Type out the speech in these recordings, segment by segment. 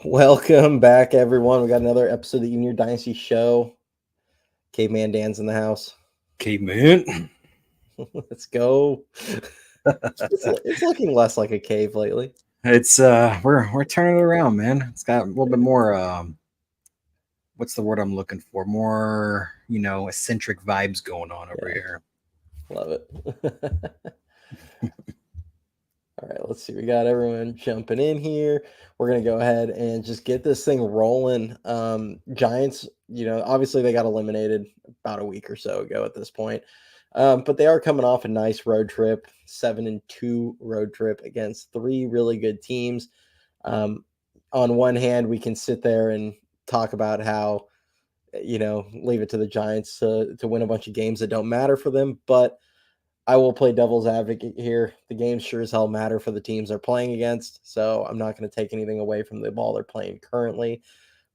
Welcome back, everyone. We got another episode of the Junior Dynasty Show. Caveman Dan's in the house. Caveman. Let's go. It's looking less like a cave lately. It's we're turning it around, man. It's got a little bit more what's the word I'm looking for? More, eccentric vibes going on over here. Love it. All right, let's see. We got everyone jumping in here. We're gonna go ahead and just get this thing rolling. Giants, obviously they got eliminated about a week or so ago at this point. But they are coming off a nice road trip, 7-2 road trip against three really good teams. On one hand, we can sit there and talk about how, leave it to the Giants to win a bunch of games that don't matter for them. But I will play devil's advocate here. The games sure as hell matter for the teams they're playing against. So I'm not going to take anything away from the ball they're playing currently.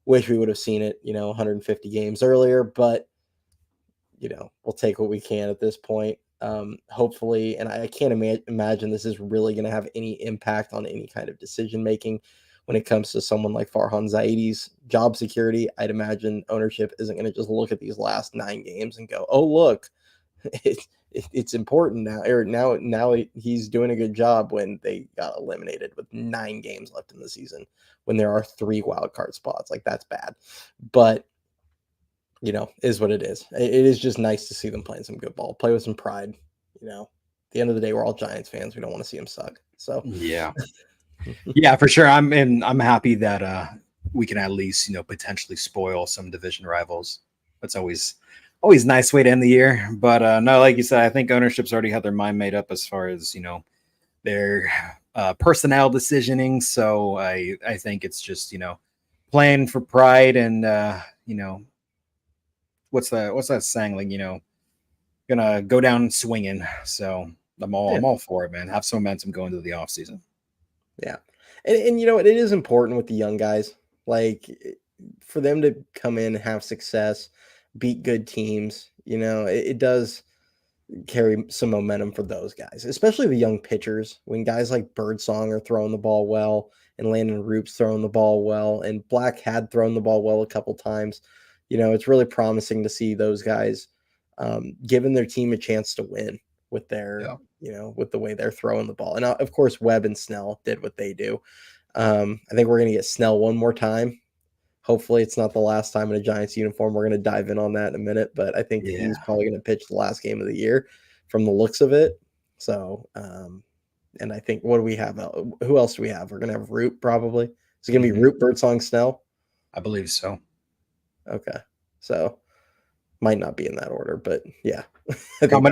Wish we would have seen it, 150 games earlier, but we'll take what we can at this point. Hopefully, and I can't imagine this is really going to have any impact on any kind of decision making when it comes to someone like Farhan Zaidi's job security. I'd imagine ownership isn't going to just look at these last 9 games and go, "Oh, look, it's important now." Or now he's doing a good job when they got eliminated with 9 games left in the season when there are 3 wild card spots. Like, that's bad, but is what it is. It is just nice to see them playing some good ball, play with some pride. At the end of the day, we're all Giants fans. We don't want to see them suck. So yeah, for sure. I'm happy that we can at least potentially spoil some division rivals. That's always nice way to end the year. But no, like you said, I think ownership's already had their mind made up as far as their personnel decisioning. So I think it's just playing for pride and what's that saying, like gonna go down swinging. So I'm all for it, man. Have some momentum going into the off season. Yeah, and it is important with the young guys, like, for them to come in and have success, beat good teams. It does carry some momentum for those guys, especially the young pitchers. When guys like Birdsong are throwing the ball well, and Landon Roop's throwing the ball well, and Black had thrown the ball well a couple times. It's really promising to see those guys giving their team a chance to win with their, with the way they're throwing the ball. And of course, Webb and Snell did what they do. I think we're going to get Snell one more time. Hopefully it's not the last time in a Giants uniform. We're going to dive in on that in a minute, but I think he's probably going to pitch the last game of the year from the looks of it. So, and I think, what do we have? Who else do we have? We're going to have Root probably. Is it going to be Root, Birdsong, Snell? I believe so. Okay. So might not be in that order, but yeah.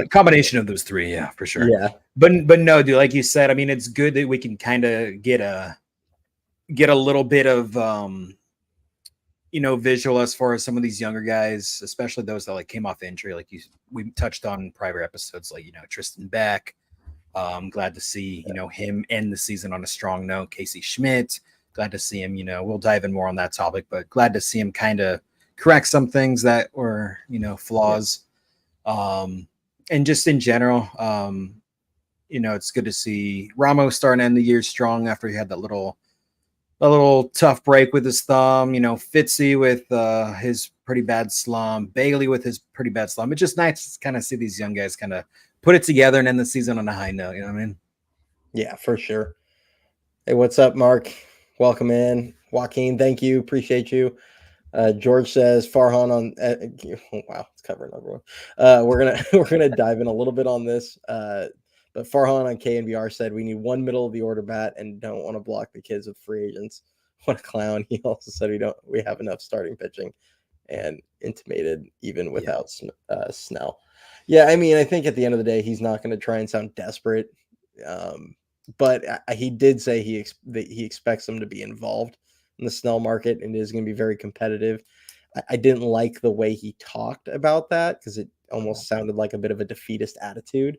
Combination of those 3, yeah, for sure. Yeah. But no, dude, like you said, I mean, it's good that we can kind of get a little bit of visual as far as some of these younger guys, especially those that like came off injury, like we touched on in prior episodes, like Tristan Beck. Glad to see him end the season on a strong note. Casey Schmitt, glad to see him. We'll dive in more on that topic, but glad to see him kind of correct some things that were flaws. And just in general, it's good to see Ramos starting to end the year strong after he had that little tough break with his thumb. Fitzy with his pretty bad slump, Bailey with his pretty bad slump. It's just nice to kind of see these young guys kind of put it together and end the season on a high note. You know what I mean? Yeah, for sure. Hey, what's up, Mark? Welcome in. Joaquin, thank you. Appreciate you. George says Farhan on. Oh, wow, it's covering everyone. We're gonna dive in a little bit on this. But Farhan on KNBR said we need one middle of the order bat and don't want to block the kids with free agents. What a clown! He also said we have enough starting pitching, and intimated even without Snell. Yeah, I mean, I think at the end of the day, he's not going to try and sound desperate. But he did say that he expects them to be involved in the Snell market and is going to be very competitive. I didn't like the way he talked about that because it almost sounded like a bit of a defeatist attitude.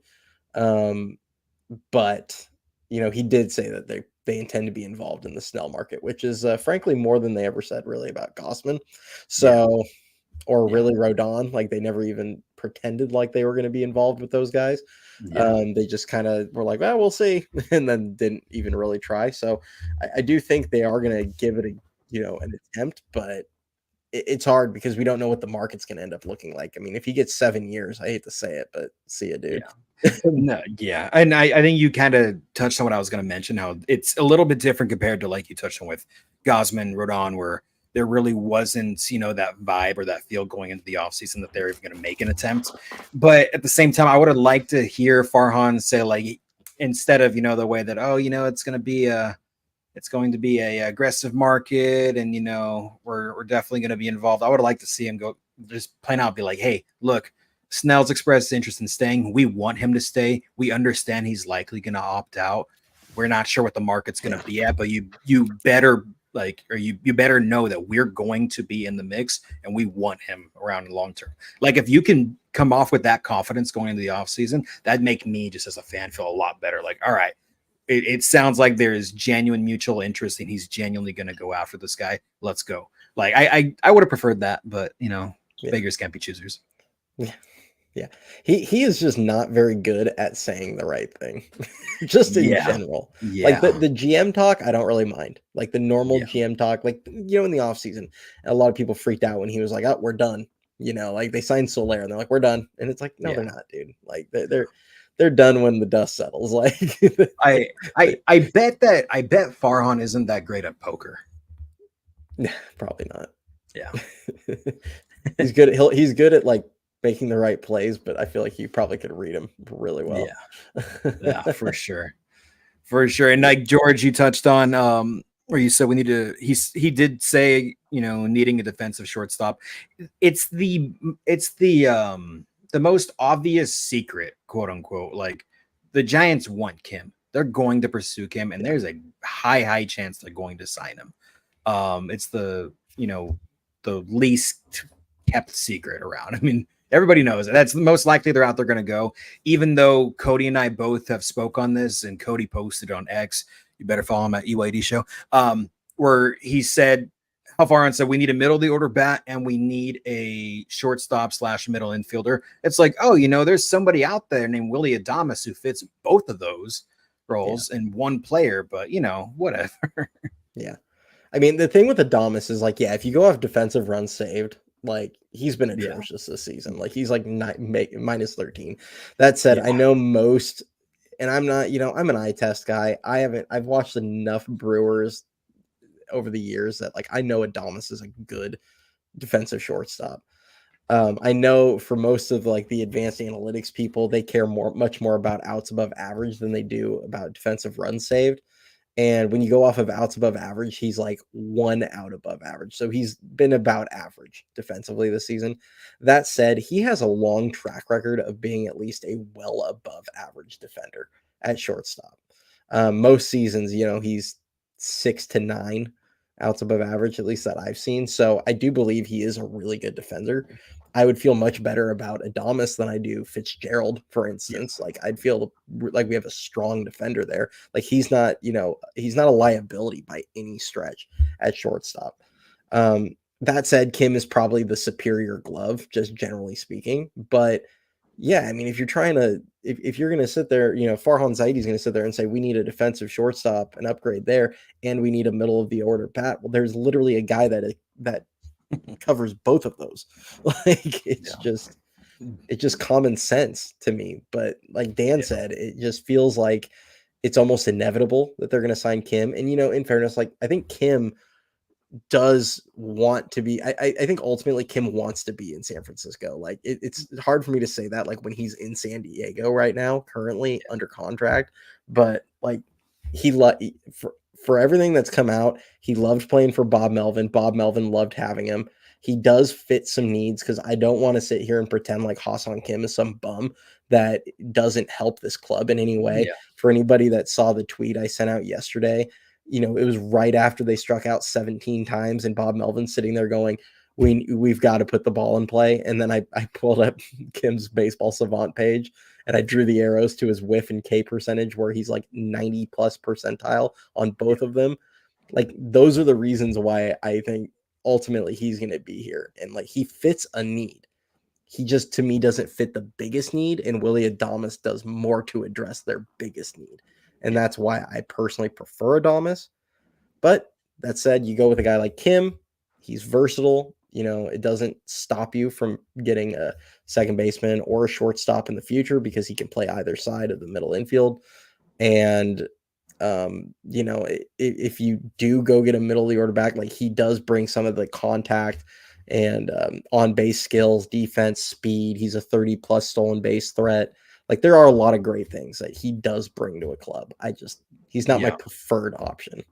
But he did say that they intend to be involved in the Snell market, which is frankly more than they ever said really about Gossman. So, really Rodon, like they never even pretended like they were going to be involved with those guys. They just kind of were like, well, we'll see, and then didn't even really try. So I do think they are going to give it an attempt, but it's hard because we don't know what the market's going to end up looking like. I mean, if he gets 7 years, I hate to say it, but see ya, dude. Yeah. No, yeah. And I think you kind of touched on what I was going to mention, how it's a little bit different compared to like you touched on with Gosman, Rodon, where there really wasn't, that vibe or that feel going into the offseason that they're even going to make an attempt. But at the same time, I would have liked to hear Farhan say, like, instead of, the way that, oh, it's going to be a aggressive market and, we're definitely going to be involved. I would have liked to see him go just plain out, be like, hey, look, Snell's expressed interest in staying. We want him to stay. We understand he's likely going to opt out. We're not sure what the market's going to be at, but you better you better know that we're going to be in the mix and we want him around long term. Like if you can come off with that confidence going into the offseason, that'd make me just as a fan feel a lot better. Like, all right, it sounds like there is genuine mutual interest and he's genuinely going to go after this guy. Let's go. Like I would have preferred that, but beggars can't be choosers. Yeah. Yeah. He is just not very good at saying the right thing. Just in general. Like the GM talk, I don't really mind. Like the normal GM talk, like in the offseason. A lot of people freaked out when he was like, "Oh, we're done." Like they signed Soler and they're like, "We're done." And it's like, no, they're not, dude. Like they're done when the dust settles. Like I bet Farhan isn't that great at poker. Probably not. Yeah. He's good. He's good at like making the right plays, but I feel like you probably could read him really well. Yeah, for sure. And like George, you touched on where you said we need to. He did say needing a defensive shortstop. It's the most obvious secret, quote unquote. Like the Giants want Kim. They're going to pursue Kim, and there's a high chance they're going to sign him. It's the least kept secret around. I mean, everybody knows it. That's the most likely they're out there going to go, even though Cody and I both have spoke on this, and Cody posted on X. You better follow him at EYD Show, where he said, how far on said, we need a middle of the order bat and we need a shortstop / middle infielder. It's like, oh, there's somebody out there named Willie Adames who fits both of those roles in one player, but whatever. Yeah. I mean, the thing with Adames is like, if you go off defensive runs saved, like he's been atrocious this season. Like he's like minus 13. That said, I know most, and I'm not, I'm an eye test guy. I've watched enough Brewers over the years that like I know Adames is a good defensive shortstop. I know for most of like the advanced analytics people, they care much more about outs above average than they do about defensive runs saved. And when you go off of outs above average, he's like 1 out above average. So he's been about average defensively this season. That said, he has a long track record of being at least a well above average defender at shortstop. Most seasons, he's 6 to 9 outs above average, at least that I've seen. So I do believe he is a really good defender. I would feel much better about Adames than I do Fitzgerald, for instance. Like I'd feel like we have a strong defender there. Like he's not a liability by any stretch at shortstop. That said, Kim is probably the superior glove, just generally speaking. But yeah, I mean, if you're trying to, if you're going to sit there, Farhan Zaidi's going to sit there and say, we need a defensive shortstop, an upgrade there, and we need a middle of the order bat. Well, there's literally a guy that covers both of those. Like it's just common sense to me. But like Dan said, it just feels like it's almost inevitable that they're going to sign Kim. And in fairness, like I think Kim does want to be. I think ultimately Kim wants to be in San Francisco. Like it's hard for me to say that like when he's in San Diego right now, currently under contract. But like for everything that's come out, he loved playing for Bob Melvin. Bob Melvin loved having him. He does fit some needs because I don't want to sit here and pretend like Ha-Seong Kim is some bum that doesn't help this club in any way. For anybody that saw the tweet I sent out yesterday, it was right after they struck out 17 times and Bob Melvin sitting there going, we've got to put the ball in play. And then I pulled up Kim's Baseball Savant page and I drew the arrows to his whiff and K percentage where he's like 90 plus percentile on both of them. Like those are the reasons why I think ultimately he's going to be here. And like he fits a need. He just, to me, doesn't fit the biggest need. And Willie Adames does more to address their biggest need. And that's why I personally prefer Adames. But That said, you go with a guy like Kim. He's versatile. You know, it doesn't stop you from getting a second baseman or a shortstop in the future because he can play either side of the middle infield. And you know, if you do go get a middle of the order back, like he does bring some of the contact and on base skills, defense, speed. He's a 30 plus stolen base threat. Like there are a lot of great things that he does bring to a club. He's not my preferred option.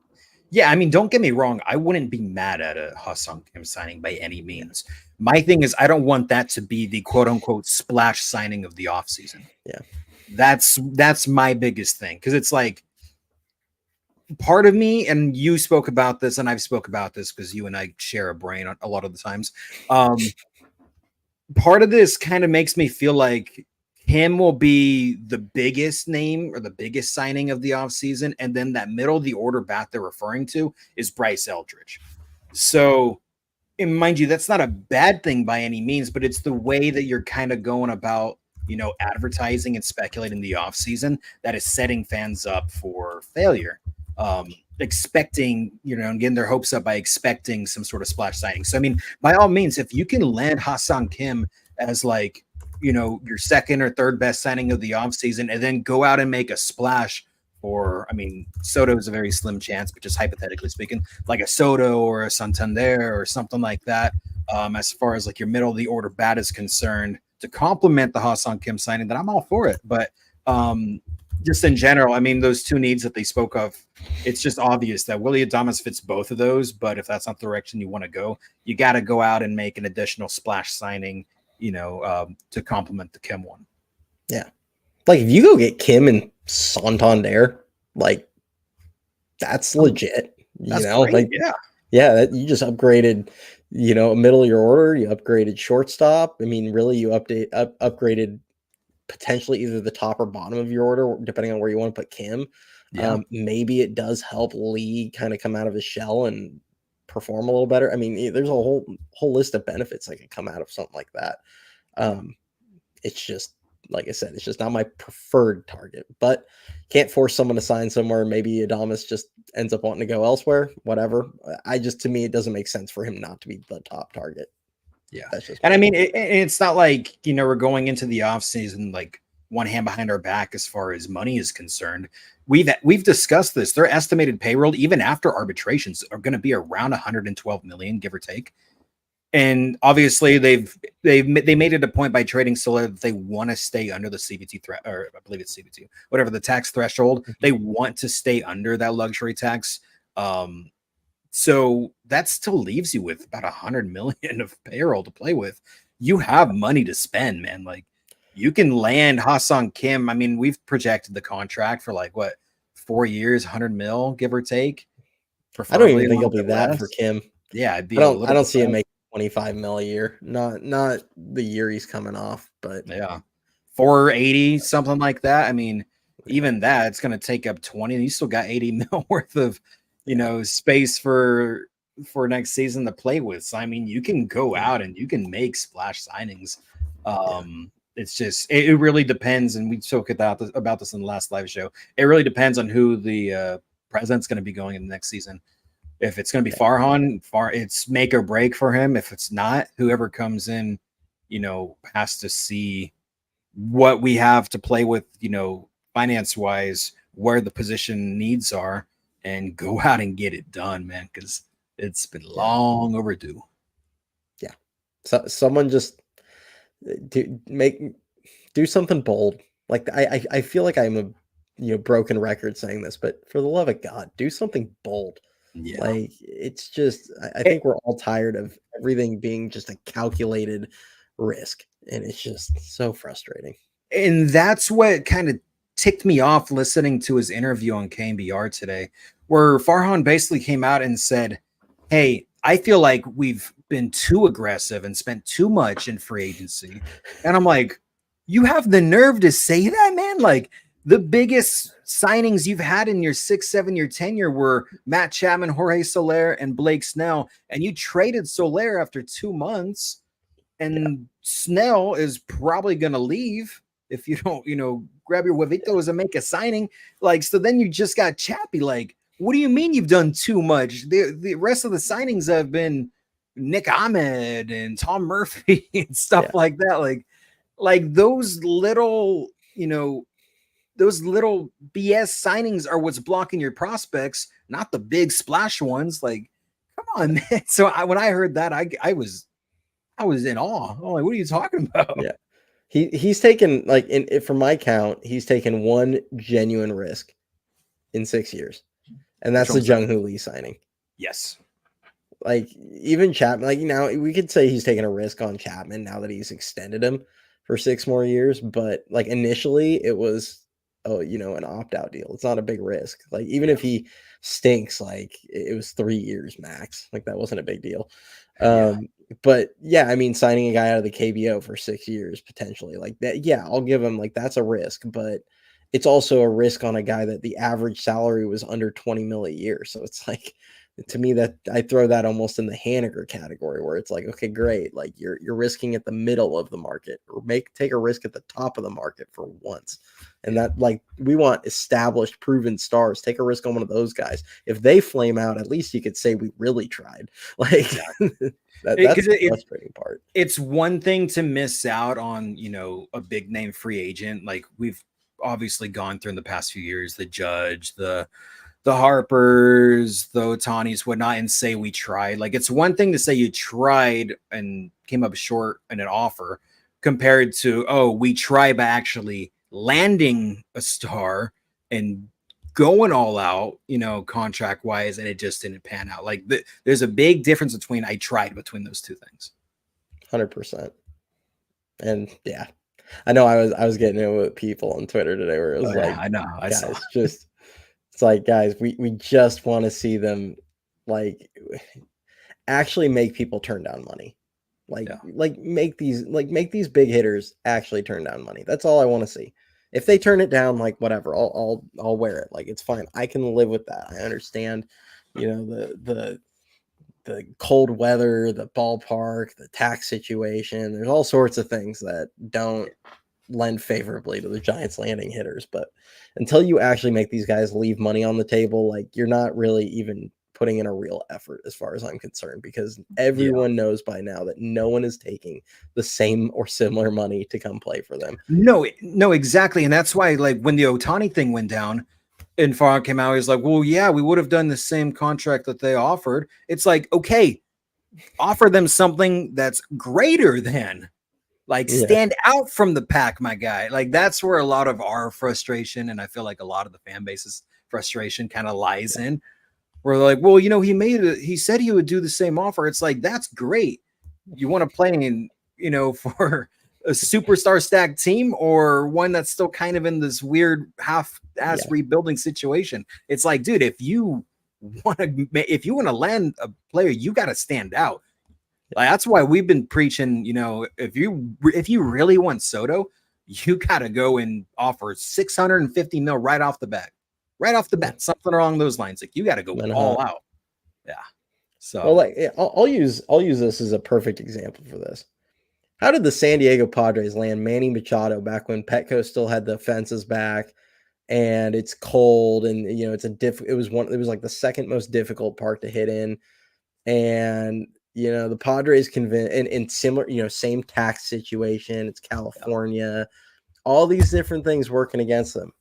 Yeah, I mean, don't get me wrong. I wouldn't be mad at a Ha-Seong Kim signing by any means. My thing is, I don't want that to be the quote unquote splash signing of the offseason. Yeah. That's my biggest thing. Because it's like part of me, and you spoke about this, and I've spoke about this because you and I share a brain a lot of the times. Part of this kind of makes me feel like him will be the biggest name or the biggest signing of the offseason. And then that middle of the order bat they're referring to is Bryce Eldridge. So, and mind you, that's not a bad thing by any means, but it's the way that you're kind of going about, you know, advertising and speculating the offseason that is setting fans up for failure. Expecting, you know, and getting their hopes up by expecting some sort of splash signing. So, I mean, by all means, if you can land Ha-Seong Kim as like, you know, your second or third best signing of the offseason and then go out and make a splash for, I mean, Soto is a very slim chance, but just hypothetically speaking, like a Soto or a Santander or something like that, as far as like your middle of the order bat is concerned, to complement the Ha-Seong Kim signing, then I'm all for it. But just in general, I mean, those two needs that they spoke of, it's just obvious that Willy Adames fits both of those. But if that's not the direction you want to go, you got to go out and make an additional splash signing, you know, to complement the Kim one. Yeah. Like if you go get Kim and Santander, like that's legit. That's you know, great. like yeah, you just upgraded, you know, middle of your order, you upgraded shortstop. I mean, really you upgraded potentially either the top or bottom of your order, depending on where you want to put Kim. Yeah. Maybe it does help Lee kind of come out of his shell and perform a little better. I mean, there's a whole list of benefits that can come out of something like that. It's just, like I said, it's just not my preferred target, but can't force someone to sign somewhere. Maybe Adames just ends up wanting to go elsewhere, whatever. To me, it doesn't make sense for him not to be the top target. Yeah. That's just, and I mean, it's not like, you know, we're going into the offseason like one hand behind our back as far as money is concerned. We've discussed this. Their estimated payroll, even after arbitrations, are going to be around 112 million, give or take. And obviously, they made it a point by trading Soler that they want to stay under the CBT or I believe it's CBT, whatever the tax threshold. They want to stay under that luxury tax. So that still leaves you with about 100 million of payroll to play with. You have money to spend, man. Like you can land Ha-Seong Kim. I mean, we've projected the contract for like what 4 years, 100 mil, give or take. I don't even think it'll be that less for Kim. Yeah, it'd be I don't see him making 25 mil a year. Not the year he's coming off, but yeah, 480, something like that. I mean, even that, it's going to take up 20. And you still got 80 mil worth of, you know, space for next season to play with. So I mean, you can go out and you can make splash signings. It's just it really depends, and we spoke about this in the last live show. It really depends on who the president's going to be going in the next season. If it's going to be Farhan, it's make or break for him. If it's not, whoever comes in, you know, has to see what we have to play with, you know, finance wise, where the position needs are, and go out and get it done, man, because it's been long overdue. Yeah. So someone just do something bold. Like I feel like I'm a broken record saying this, but for the love of God, do something bold. Yeah. Like it's just I think we're all tired of everything being just a calculated risk, and it's just so frustrating. And that's what kind of ticked me off listening to his interview on KNBR today, where Farhan basically came out and said, hey, I feel like we've been too aggressive and spent too much in free agency. And I'm like, you have the nerve to say that, man? Like the biggest signings you've had in your 6-7 year tenure were Matt Chapman, Jorge Soler, and Blake Snell. And you traded Soler after 2 months. And Snell is probably going to leave if you don't, you know, grab your huevitos and make a signing. Like, so then you just got Chappie. Like, what do you mean you've done too much? The rest of the signings have been Nick Ahmed and Tom Murphy and stuff Yeah. like that. Like those little, those little BS signings are what's blocking your prospects, not the big splash ones. Like, come on, man. So when I heard that, I was in awe. I'm like, what are you talking about? Yeah. He's taken, like, from my count, he's taken one genuine risk in 6 years, and Which that's the one's that? Jung Hoo Lee signing. Yes. Like, even Chapman, like, now we could say he's taking a risk on Chapman now that he's extended him for 6 more years, but like initially it was, oh, an opt-out deal. It's not a big risk. Like, even if he stinks, like, it was 3 years max. Like, that wasn't a big deal. Yeah. But yeah, I mean, signing a guy out of the KBO for 6 years potentially, like that, yeah, I'll give him, like, that's a risk, but it's also a risk on a guy that the average salary was under 20 mil a year. So it's like, to me, that I throw that almost in the Haniger category, where it's like, okay, great, like you're risking at the middle of the market, or take a risk at the top of the market for once. And that, like, we want established, proven stars. Take a risk on one of those guys. If they flame out, at least you could say we really tried. Like, Exactly. that's the frustrating part. It's one thing to miss out on, a big name free agent. Like we've obviously gone through in the past few years, the Judge, the Harpers, the Otanis, whatnot, and say we tried. Like, it's one thing to say you tried and came up short in an offer compared to, oh, we tried by actually landing a star and going all out, contract wise, and it just didn't pan out. Like, there's a big difference between between those two things. 100%. And yeah, I know I was getting it with people on Twitter today where it was like, I know. I saw. guys, it's like, guys, we just want to see them, like, actually make people turn down money. Like make these big hitters actually turn down money. That's all I want to see. If they turn it down, like, whatever, I'll wear it. Like, it's fine. I can live with that. I understand, the cold weather, the ballpark, the tax situation. There's all sorts of things that don't lend favorably to the Giants landing hitters. But until you actually make these guys leave money on the table, like, you're not really even putting in a real effort as far as I'm concerned, because everyone knows by now that no one is taking the same or similar money to come play for them. No, exactly. And that's why, like, when the Otani thing went down and Farhan came out, he's like, well, yeah, we would have done the same contract that they offered. It's like, okay, offer them something that's greater than, like, stand out from the pack, my guy. Like, that's where a lot of our frustration, and I feel like a lot of the fan base's frustration kind of lies in. We're like, well, he said he would do the same offer. It's like, that's great. You want to play in, for a superstar stacked team, or one that's still kind of in this weird half-ass rebuilding situation? It's like, dude, if you want to land a player, you got to stand out. Like, that's why we've been preaching, if you really want Soto, you got to go and offer 650 mil right off the bat. Right off the bat, something along those lines. Like, you got to go all out. Yeah. So, well, like, I'll use this as a perfect example for this. How did the San Diego Padres land Manny Machado back when Petco still had the fences back, and it's cold, and it was like the second most difficult park to hit in, and the Padres in similar, same tax situation. It's California, all these different things working against them.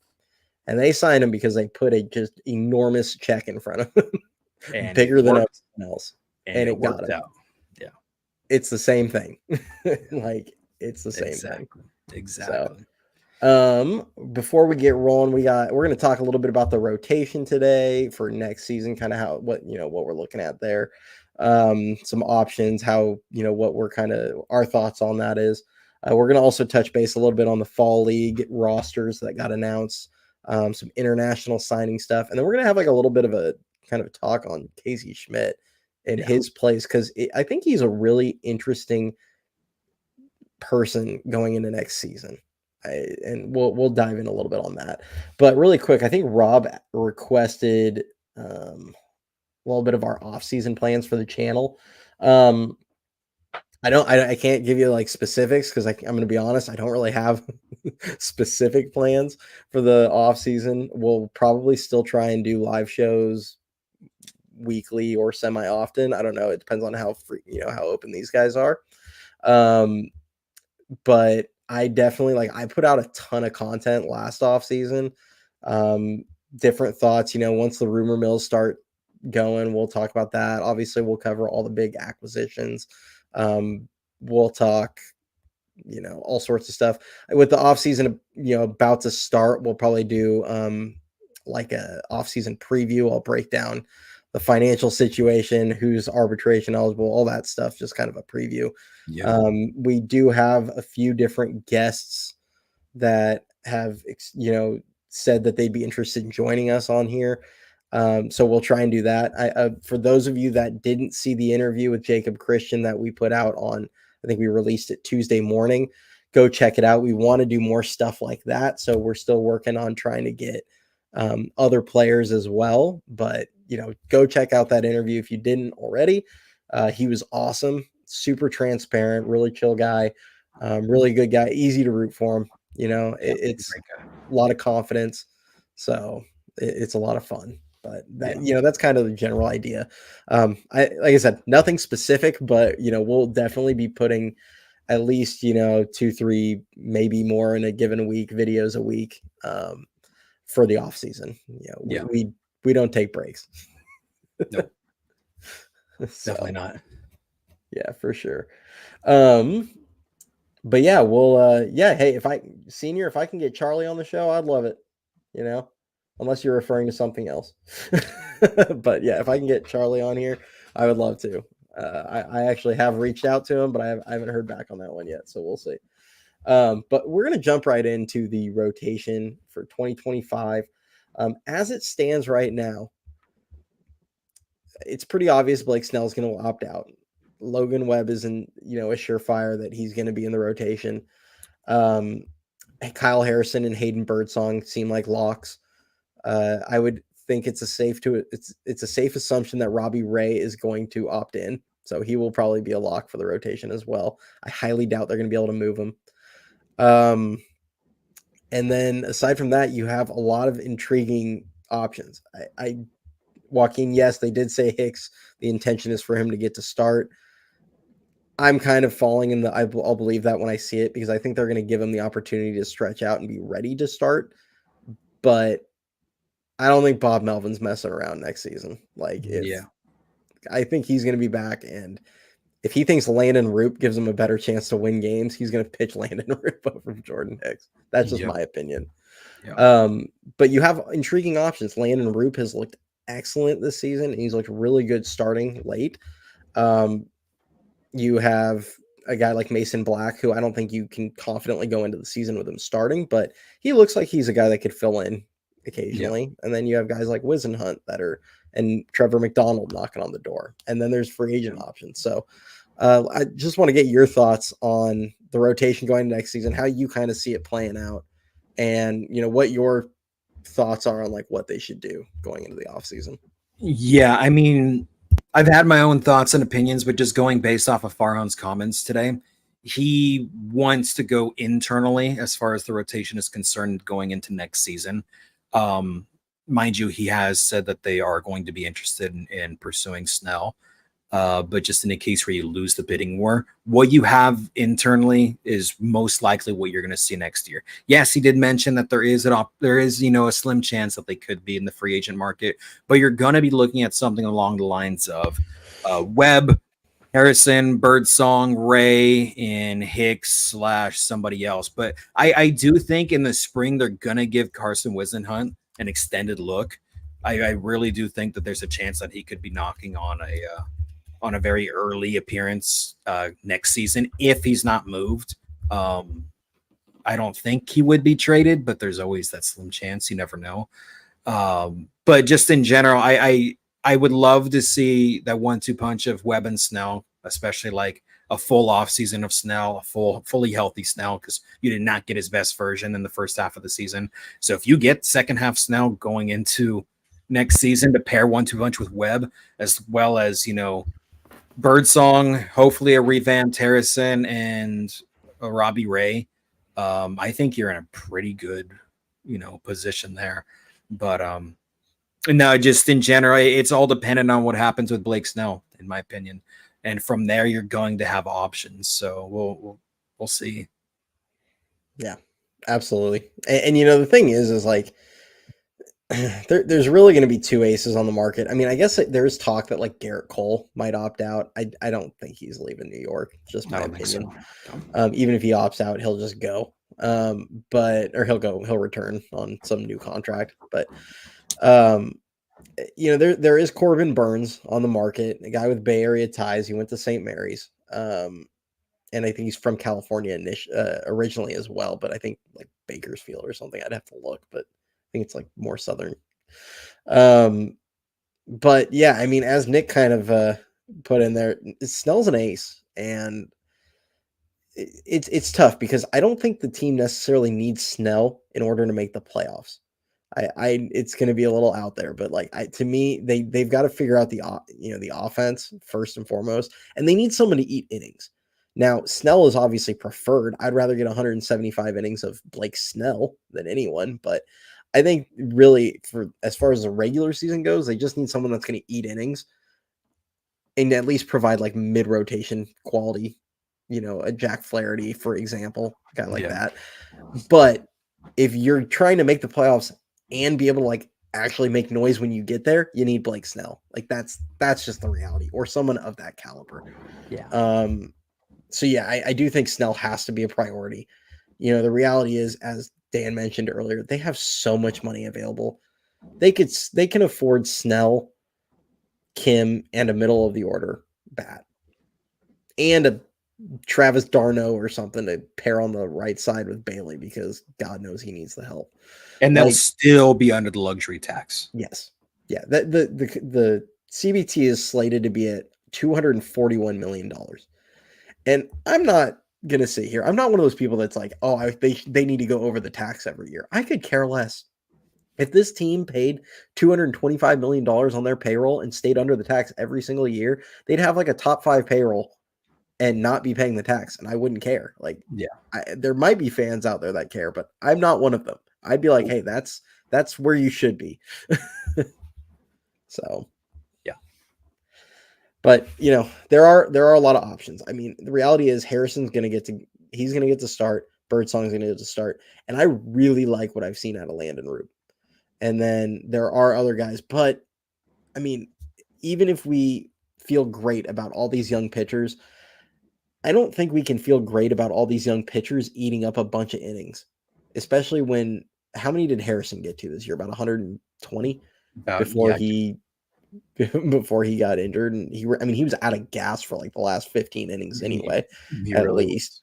And they signed him because they put a just enormous check in front of him, and bigger than everyone else, and it got him. Yeah, it's the same thing. Like, it's the same thing. Exactly. So, before we get rolling, we're going to talk a little bit about the rotation today for next season, kind of what we're looking at there, some options, how what we're kind of our thoughts on that is. We're going to also touch base a little bit on the fall league rosters that got announced. Some international signing stuff, and then we're gonna have like a little bit of a kind of talk on Casey Schmitt and his place, because I think he's a really interesting person going into next season. And we'll dive in a little bit on that. But really quick, I think Rob requested a little bit of our off-season plans for the channel. I can't give you like specifics because I'm going to be honest. I don't really have specific plans for the off season. We'll probably still try and do live shows weekly or semi often. I don't know. It depends on how free, how open these guys are. Um, but I definitely I put out a ton of content last off season. Different thoughts, once the rumor mills start going, we'll talk about that. Obviously, we'll cover all the big acquisitions. We'll talk, all sorts of stuff with the off season, about to start. We'll probably do like a off season preview. I'll break down the financial situation, who's arbitration eligible, all that stuff, just kind of a preview. Yeah. We do have a few different guests that have, said that they'd be interested in joining us on here. So we'll try and do that. For those of you that didn't see the interview with Jacob Christian that we put out on, I think we released it Tuesday morning, go check it out. We want to do more stuff like that. So we're still working on trying to get other players as well. But, go check out that interview if you didn't already. He was awesome, super transparent, really chill guy, really good guy, easy to root for him. It's a lot of confidence. So it's a lot of fun. But that's kind of the general idea. Like I said, nothing specific, but we'll definitely be putting at least 2, 3, maybe more in a given week, videos a week for the off season. We don't take breaks. Nope. Definitely not. Yeah, for sure. But yeah, we'll hey, if I can get Charlie on the show, I'd love it. Unless you're referring to something else. But yeah, if I can get Charlie on here, I would love to. I actually have reached out to him, but I haven't heard back on that one yet. So we'll see. But we're going to jump right into the rotation for 2025. As it stands right now, it's pretty obvious Blake Snell's going to opt out. Logan Webb isn't, a surefire that he's going to be in the rotation. Kyle Harrison and Hayden Birdsong seem like locks. I would think it's a safe assumption that Robbie Ray is going to opt in. So he will probably be a lock for the rotation as well. I highly doubt they're going to be able to move him. And then aside from that, you have a lot of intriguing options. Joaquin, yes, they did say Hicks. The intention is for him to get to start. I'm kind of falling in I'll believe that when I see it, because I think they're going to give him the opportunity to stretch out and be ready to start. But I don't think Bob Melvin's messing around next season. I think he's going to be back, and if he thinks Landon Roop gives him a better chance to win games, he's going to pitch Landon Roop over Jordan Hicks. That's just my opinion. But you have intriguing options. Landon Roop has looked excellent this season, and he's looked really good starting late. You have a guy like Mason Black, who I don't think you can confidently go into the season with him starting, but he looks like he's a guy that could fill in occasionally. And then you have guys like Wisenhunt and Trevor McDonald knocking on the door. And then there's free agent options. So I just want to get your thoughts on the rotation going into next season, how you kind of see it playing out, and what your thoughts are on what they should do going into the offseason. Yeah, I mean, I've had my own thoughts and opinions, but just going based off of Farhan's comments today, he wants to go internally as far as the rotation is concerned going into next season. Mind you, he has said that they are going to be interested in pursuing Snell. But just in a case where you lose the bidding war, what you have internally is most likely what you're going to see next year. Yes, he did mention that there is a slim chance that they could be in the free agent market, but you're going to be looking at something along the lines of Webb, Harrison, Birdsong, Ray, and Hicks / somebody else. But I do think in the spring they're going to give Carson Wisenhunt an extended look. I really do think that there's a chance that he could be knocking on a very early appearance next season if he's not moved. I don't think he would be traded, but there's always that slim chance. You never know. But just in general, I would love to see that 1-2 punch of Webb and Snell, especially like a full off season of Snell, a fully healthy Snell, because you did not get his best version in the first half of the season. So if you get second half Snell going into next season to pair 1-2 punch with Webb, as well as, Birdsong, hopefully a revamped Harrison and a Robbie Ray. I think you're in a pretty good, position there. But no, just in general, it's all dependent on what happens with Blake Snell, in my opinion. And from there, you're going to have options. So we'll see. Yeah, absolutely. And the thing is like there's really going to be two aces on the market. I mean, I guess there's talk that like Garrett Cole might opt out. I don't think he's leaving New York. Just I my don't think opinion. so. Even if he opts out, he'll just go. Or he'll return on some new contract. But there is Corbin Burns on the market, a guy with Bay Area ties. He went to St. Mary's. And I think he's from California originally as well, but I think like Bakersfield or something. I'd have to look, but I think it's like more southern. But yeah, I mean, as Nick kind of put in there, Snell's an ace, and it's tough because I don't think the team necessarily needs Snell in order to make the playoffs. It's going to be a little out there, but like to me, they've got to figure out the offense first and foremost, and they need someone to eat innings. Now, Snell is obviously preferred. I'd rather get 175 innings of Blake Snell than anyone, but I think really for as far as the regular season goes, they just need someone that's going to eat innings and at least provide like mid-rotation quality, a Jack Flaherty, for example, a guy like that. But if you're trying to make the playoffs and be able to like actually make noise when you get there, you need Blake Snell. Like that's just the reality, or someone of that caliber. Yeah. So yeah, I do think Snell has to be a priority. The reality is, as Dan mentioned earlier, they have so much money available. They can afford Snell, Kim, and a middle of the order bat, and a Travis d'Arnaud or something to pair on the right side with Bailey because God knows he needs the help. And they'll still be under the luxury tax. Yes. Yeah. The CBT is slated to be at $241 million. And I'm not going to sit here. I'm not one of those people that's like, oh, they need to go over the tax every year. I could care less. If this team paid $225 million on their payroll and stayed under the tax every single year, they'd have like a top 5 payroll and not be paying the tax. And I wouldn't care. Like, yeah, there might be fans out there that care, but I'm not one of them. I'd be like, hey, that's where you should be. So, yeah. But there are a lot of options. I mean, the reality is Harrison's going to get to start. Birdsong's going to get to start, and I really like what I've seen out of Landon Root. And then there are other guys, but I mean, even if we feel great about all these young pitchers, I don't think we can feel great about all these young pitchers eating up a bunch of innings, especially when how many did Harrison get to this year? About 120 before he got injured, and he was out of gas for like the last 15 innings anyway, at really least.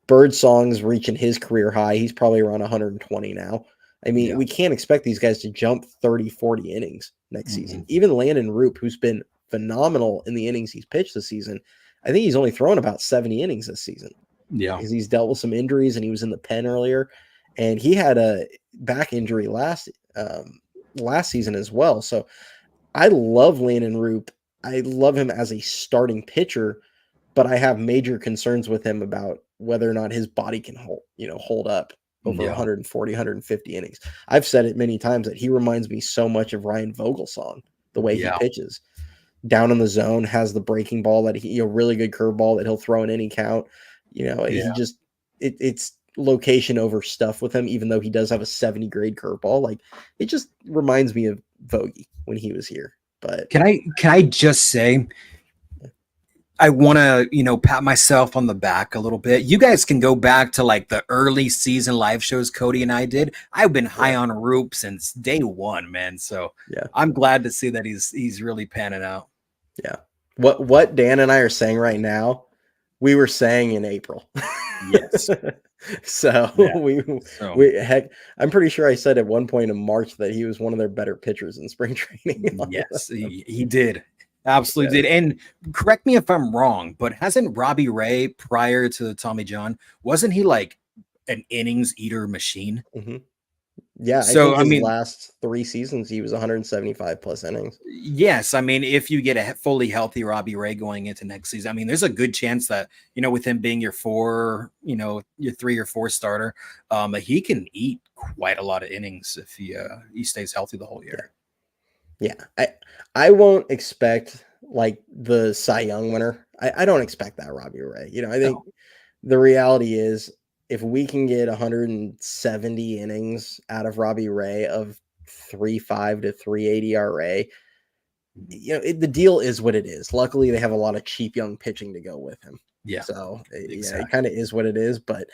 Birdsong's reaching his career high. He's probably around 120 now. I mean, we can't expect these guys to jump 30, 40 innings next season. Even Landon Roop, who's been phenomenal in the innings he's pitched this season, I think he's only thrown about 70 innings this season. Yeah. Because he's dealt with some injuries, and he was in the pen earlier. And he had a back injury last season as well. So I love Landon Roop. I love him as a starting pitcher, but I have major concerns with him about whether or not his body can hold up over 140, 150 innings. I've said it many times that he reminds me so much of Ryan Vogelsong, the way he pitches. Down in the zone, has the breaking ball that he, really good curveball that he'll throw in any count. He just, it's location over stuff with him, even though he does have a 70 grade curveball. Like, it just reminds me of Vogie when he was here. But can I just say, I want to, pat myself on the back a little bit. You guys can go back to like the early season live shows Cody and I did. I've been high on Roop since day one, man. So I'm glad to see that he's really panning out. Yeah. What Dan and I are saying right now, we were saying in April. Yes. So heck, I'm pretty sure I said at one point in March that he was one of their better pitchers in spring training. Yes, he did. Absolutely did. And correct me if I'm wrong, but hasn't Robbie Ray prior to Tommy John, wasn't he like an innings eater machine? Mm-hmm. Yeah, I So, think I his mean, last 3 seasons, he was 175 plus innings. yes, I mean, if you get a fully healthy Robbie Ray going into next season, I mean, there's a good chance that, with him being your your 3 or 4 starter, he can eat quite a lot of innings if he stays healthy the whole Yeah. year. Yeah. I won't expect like the Cy Young winner. I don't expect that Robbie Ray. I think No. the reality is if we can get 170 innings out of Robbie Ray of 3.5 to 3.80 RA, Mhm. the deal is what it is. Luckily, they have a lot of cheap young pitching to go with him. Yeah, So, it exactly. kind of is what it is. But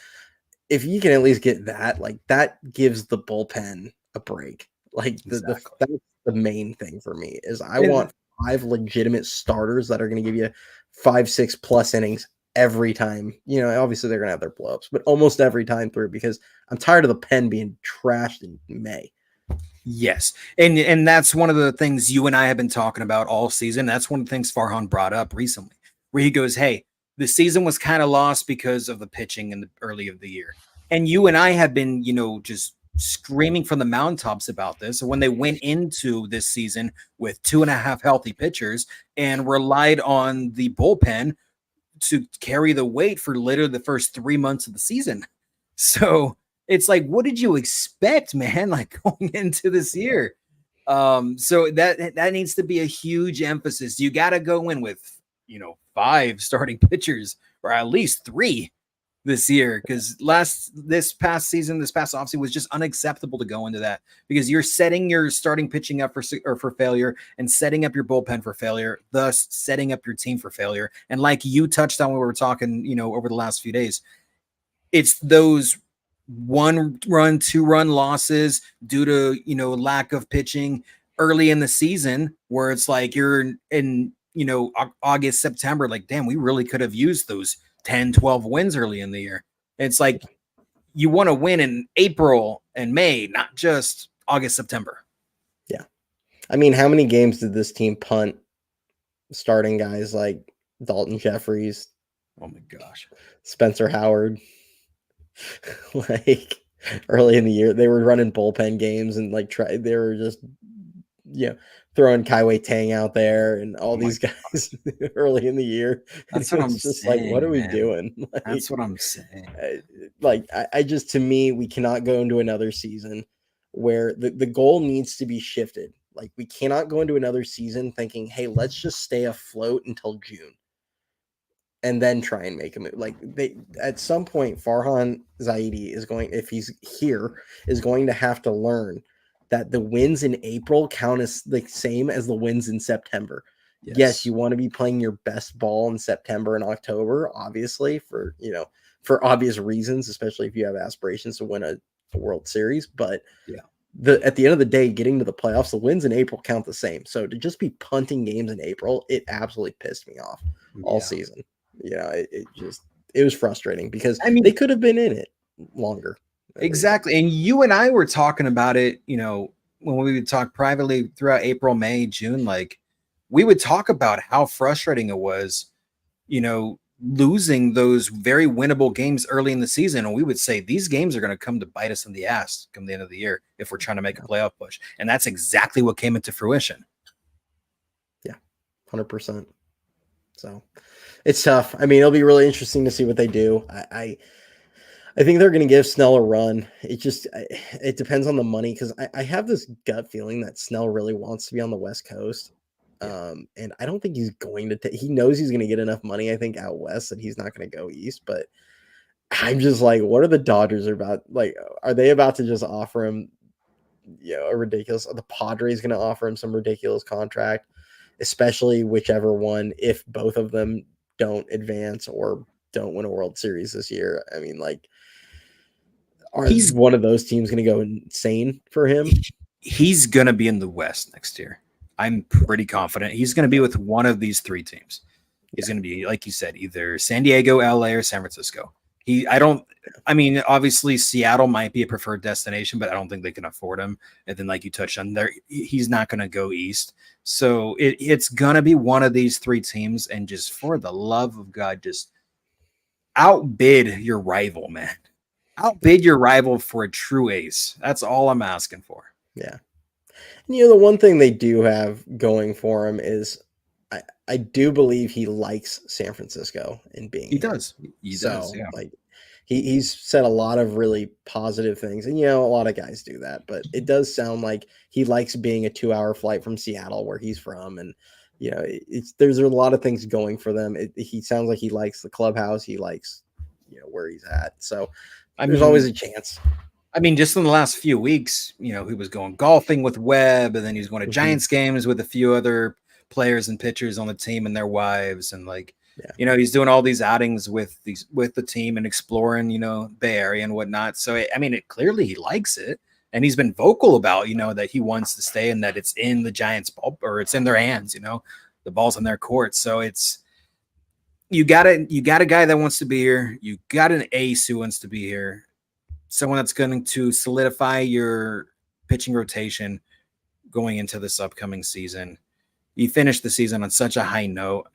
if you can at least get that, like that gives the bullpen a break. Like Exactly. that's the main thing for me is I And want 5 legitimate starters that are going to give you 5, 6 plus innings every time. Obviously they're going to have their blowups, but almost every time through because I'm tired of the pen being trashed in May. yes, and that's one of the things you and I have been talking about all season. That's one of the things Farhan brought up recently, where he goes, "Hey, the season was kind of lost because of the pitching in the early of the year." And you and I have been, just screaming from the mountaintops about this. And when they went into this season with 2.5 healthy pitchers and relied on the bullpen to carry the weight for literally the first 3 months of the season. So it's like, what did you expect, man? Like going into this year. So that needs to be a huge emphasis. You got to go in with, 5 starting pitchers or at least 3 this year because this past offseason was just unacceptable to go into that because you're setting your starting pitching up for failure and setting up your bullpen for failure, thus setting up your team for failure. And like you touched on when we were talking, over the last few days, it's those 1 run, 2 run losses due to lack of pitching early in the season where it's like you're in August, September, like damn, we really could have used those 10, 12 wins early in the year. It's like you want to win in April and May, not just August, September. Yeah. I mean, how many games did this team punt starting guys like Dalton Jeffries, Oh my gosh. Spencer Howard? Like early in the year, they were running bullpen games and they were just throwing Kaiwei Tang out there and all Oh my these guys early in the year. And That's it what was I'm just like, what are saying, we man. doing? That's what I'm saying. I just, to me, we cannot go into another season where the goal needs to be shifted. Like we cannot go into another season thinking, hey, let's just stay afloat until June and then try and make a move. Like they at some point, Farhan Zaidi is going, if he's here, is going to have to learn that the wins in April count as the same as the wins in September. Yes, Yes. you want to be playing your best ball in September and October, obviously, for obvious reasons, especially if you have aspirations to win a World Series. But Yeah. at the end of the day, getting to the playoffs, the wins in April count the same. So to just be punting games in April, it absolutely pissed me off all Yeah. season. It was frustrating because I mean, they could have been in it longer, at least. exactly. And you and I were talking about it, when we would talk privately throughout April, May, June, like we would talk about how frustrating it was, losing those very winnable games early in the season. And we would say these games are going to come to bite us in the ass come the end of the year if we're trying to make a playoff push. And that's exactly what came into fruition. Yeah, 100%. So it's tough. I mean, it'll be really interesting to see what they do. I think they're going to give Snell a run. It depends on the money because I have this gut feeling that Snell really wants to be on the West Coast. Yeah. And I don't think he's going to. He knows he's going to get enough money, I think, out west that he's not going to go east. But I'm just like, what are the Dodgers about? Like, are they about to just offer him, a ridiculous? The Padres going to offer him some ridiculous contract, especially whichever one, if both of them don't advance or don't win a World Series this year. I mean, like, are He's one of those teams going to go insane for him? he's going to be in the West next year. I'm pretty confident he's going to be with one of these 3 teams. He's going to be, like you said, either San Diego, LA, or San Francisco. I mean, obviously Seattle might be a preferred destination, but I don't think they can afford him. And then, like you touched on there, he's not going to go east. So it's going to be one of these 3 teams. And just for the love of God, just outbid your rival, man. outbid your rival for a true ace. That's all I'm asking for. Yeah. And, the one thing they do have going for him is I do believe he likes San Francisco and being He here. does. He does. So, Yeah. like, he's said a lot of really positive things. And, a lot of guys do that. But it does sound like he likes being a 2-hour flight from Seattle, where he's from. And, there's a lot of things going for them. He sounds like he likes the clubhouse. He likes, where he's at. So, there's always a chance. I mean, just in the last few weeks, he was going golfing with Webb, and then he was going to Giants games with a few other players and pitchers on the team and their wives, and he's doing all these outings with the team and exploring, Bay Area and whatnot. So I mean, clearly he likes it, and he's been vocal about, that he wants to stay and that it's in the Giants' ball, or it's in their hands, the ball's in their court. So you got a guy that wants to be here. You got an ace who wants to be here. Someone that's going to solidify your pitching rotation going into this upcoming season. You finish the season on such a high note.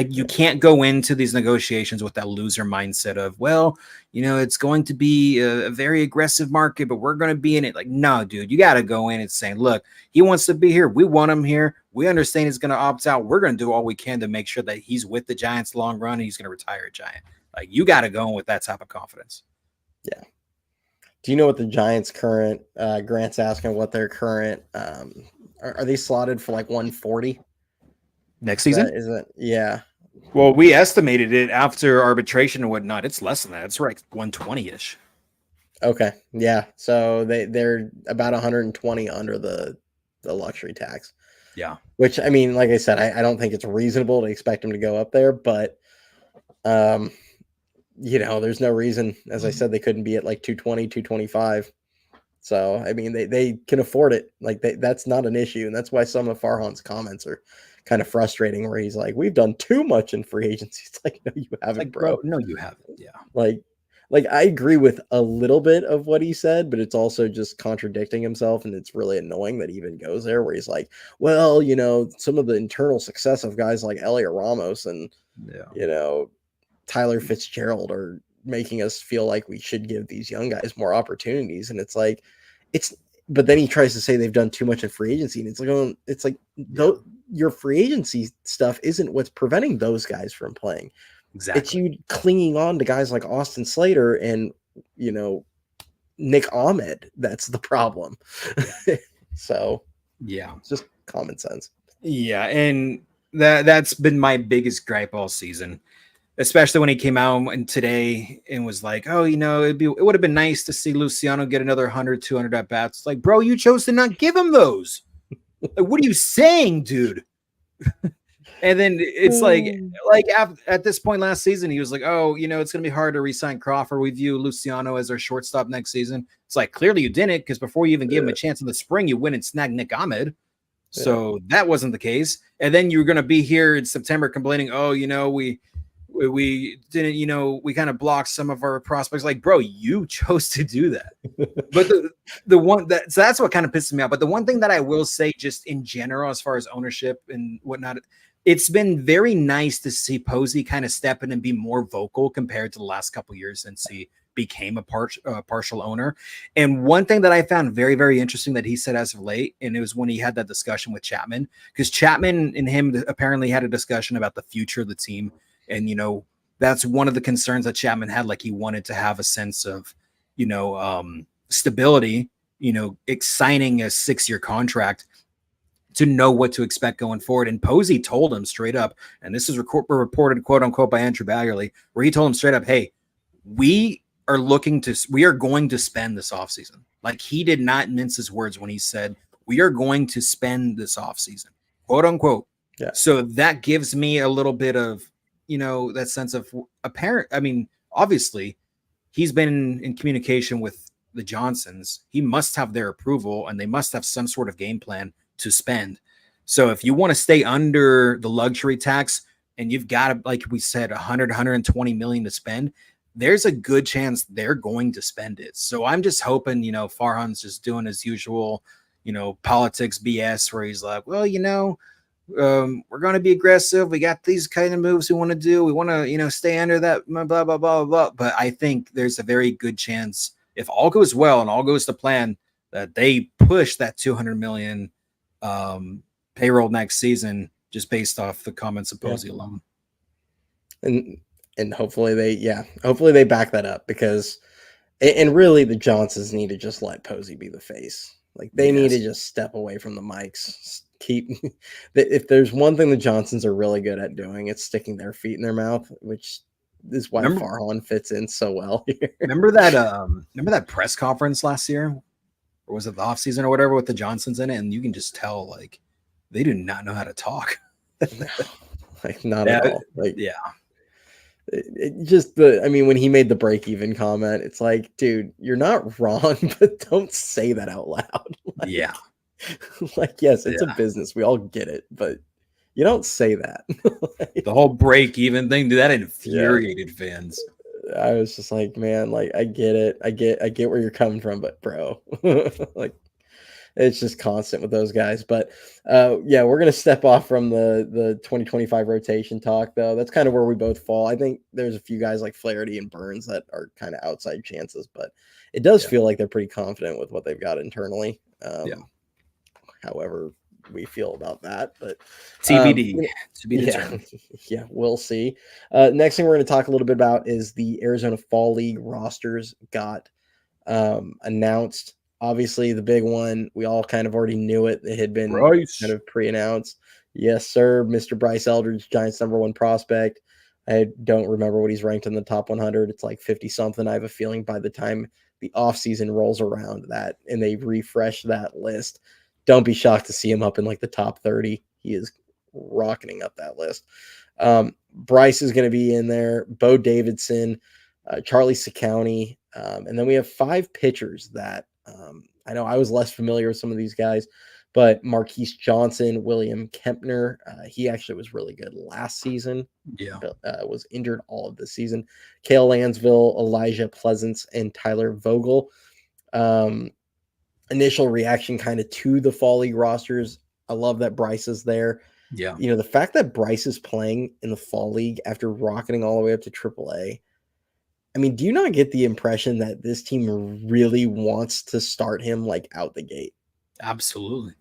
You can't go into these negotiations with that loser mindset of, well, it's going to be a very aggressive market, but we're going to be in it. Like, no, dude, you got to go in and saying, look, he wants to be here. We want him here. We understand he's going to opt out. We're going to do all we can to make sure that he's with the Giants long run and he's going to retire a Giant. Like, you got to go in with that type of confidence. Yeah. Do you know what the Giants' current, Grant's asking what their current, are they slotted for like 140 next season? Is it? Yeah. Well, we estimated it after arbitration and whatnot. It's less than that. It's like 120-ish. Okay. Yeah. So they're about 120 under the luxury tax. Yeah. Which, I mean, like I said, I don't think it's reasonable to expect them to go up there, but there's no reason, as I said, they couldn't be at like 220, 225. So, I mean, they can afford it. Like, that's not an issue. And that's why some of Farhan's comments are kind of frustrating, where he's like, we've done too much in free agency. It's like, no, you haven't, like, bro. No, you haven't. Yeah. Like I agree with a little bit of what he said, but it's also just contradicting himself. And it's really annoying that he even goes there, where he's like, well, some of the internal success of guys like Elliot Ramos and, Tyler Fitzgerald are making us feel like we should give these young guys more opportunities. And it's like, but then he tries to say they've done too much in free agency. And it's like, your free agency stuff isn't what's preventing those guys from playing. Exactly. It's you clinging on to guys like Austin Slater and, Nick Ahmed. That's the problem. So yeah, it's just common sense. Yeah. And that's been my biggest gripe all season, especially when he came out and today and was like, oh, it would have been nice to see Luciano get another 100, 200 at bats. Like, bro, you chose to not give him those. Like, what are you saying, dude? And then it's like at this point last season, he was like, oh, it's going to be hard to re-sign Crawford. We view Luciano as our shortstop next season. It's like, clearly you didn't, because before you even gave him a chance in the spring, you went and snagged Nick Ahmed. So that wasn't the case. And then you're going to be here in September complaining, oh, we didn't, we kind of blocked some of our prospects. Like, bro, you chose to do that. But so that's what kind of pisses me off. But the one thing that I will say, just in general, as far as ownership and whatnot, it's been very nice to see Posey kind of step in and be more vocal compared to the last couple of years since he became a partial owner. And one thing that I found very, very interesting that he said as of late, and it was when he had that discussion with Chapman, because Chapman and him apparently had a discussion about the future of the team. And, that's one of the concerns that Chapman had. Like, he wanted to have a sense of, stability, signing a 6-year contract to know what to expect going forward. And Posey told him straight up, and this is reported, quote unquote, by Andrew Baggerly, where he told him straight up, hey, we are going to spend this offseason. Like, he did not mince his words when he said, we are going to spend this offseason, quote unquote. Yeah. So that gives me a little bit of, that sense of apparent. I mean, obviously he's been in communication with the Johnsons. He must have their approval, and they must have some sort of game plan to spend. So if you want to stay under the luxury tax and you've got, like we said, 100, 120 million to spend, there's a good chance they're going to spend it. So I'm just hoping, Farhan's just doing his usual, politics BS, where he's like, well, we're going to be aggressive. We got these kind of moves we want to do. We want to, stay under that, blah, blah, blah, blah, blah. But I think there's a very good chance, if all goes well and all goes to plan, that they push that 200 million payroll next season just based off the comments of Posey alone. And hopefully they back that up, because and really the Johnsons need to just let Posey be the face. Like they need to just step away from the mics. Keep if there's one thing the Johnsons are really good at doing, it's sticking their feet in their mouth, which is why Farhan fits in so well here. Remember that press conference last year? Or was it the off season or whatever with the Johnsons in it? And you can just tell like they do not know how to talk. Like not at all. Like it just when he made the break even comment, it's like, dude, you're not wrong, but don't say that out loud. Like, yes, it's a business. We all get it, but you don't say that. The whole break even thing, dude, that infuriated fans. I was just like, man, like I get it. I get where you're coming from, but bro, like it's just constant with those guys. But we're gonna step off from the 2025 rotation talk, though. That's kind of where we both fall. I think there's a few guys like Flaherty and Burns that are kind of outside chances, but it does feel like they're pretty confident with what they've got internally. However we feel about that, but TBD to be determined. We'll see. Next thing we're going to talk a little bit about is the Arizona Fall League rosters got announced. Obviously, the big one, we all kind of already knew it. It had been kind of pre-announced. Yes, sir. Mr. Bryce Eldridge, Giants #1 prospect. I don't remember what he's ranked in the top 100. It's like 50 something. I have a feeling by the time the offseason rolls around and they refresh that list, don't be shocked to see him up in like the top 30. He is rocketing up that list. Bryce is going to be in there. Bo Davidson, Charlie Sikowney. And then we have 5 pitchers that I know I was less familiar with some of these guys, but Marquise Johnson, William Kempner. He actually was really good last season. Was injured all of the season. Cale Lansville, Elijah Pleasance, and Tyler Vogel. Initial reaction kind of to the Fall League rosters. I love that Bryce is there. Yeah. The fact that Bryce is playing in the Fall League after rocketing all the way up to AAA. I mean, do you not get the impression that this team really wants to start him like out the gate? Absolutely.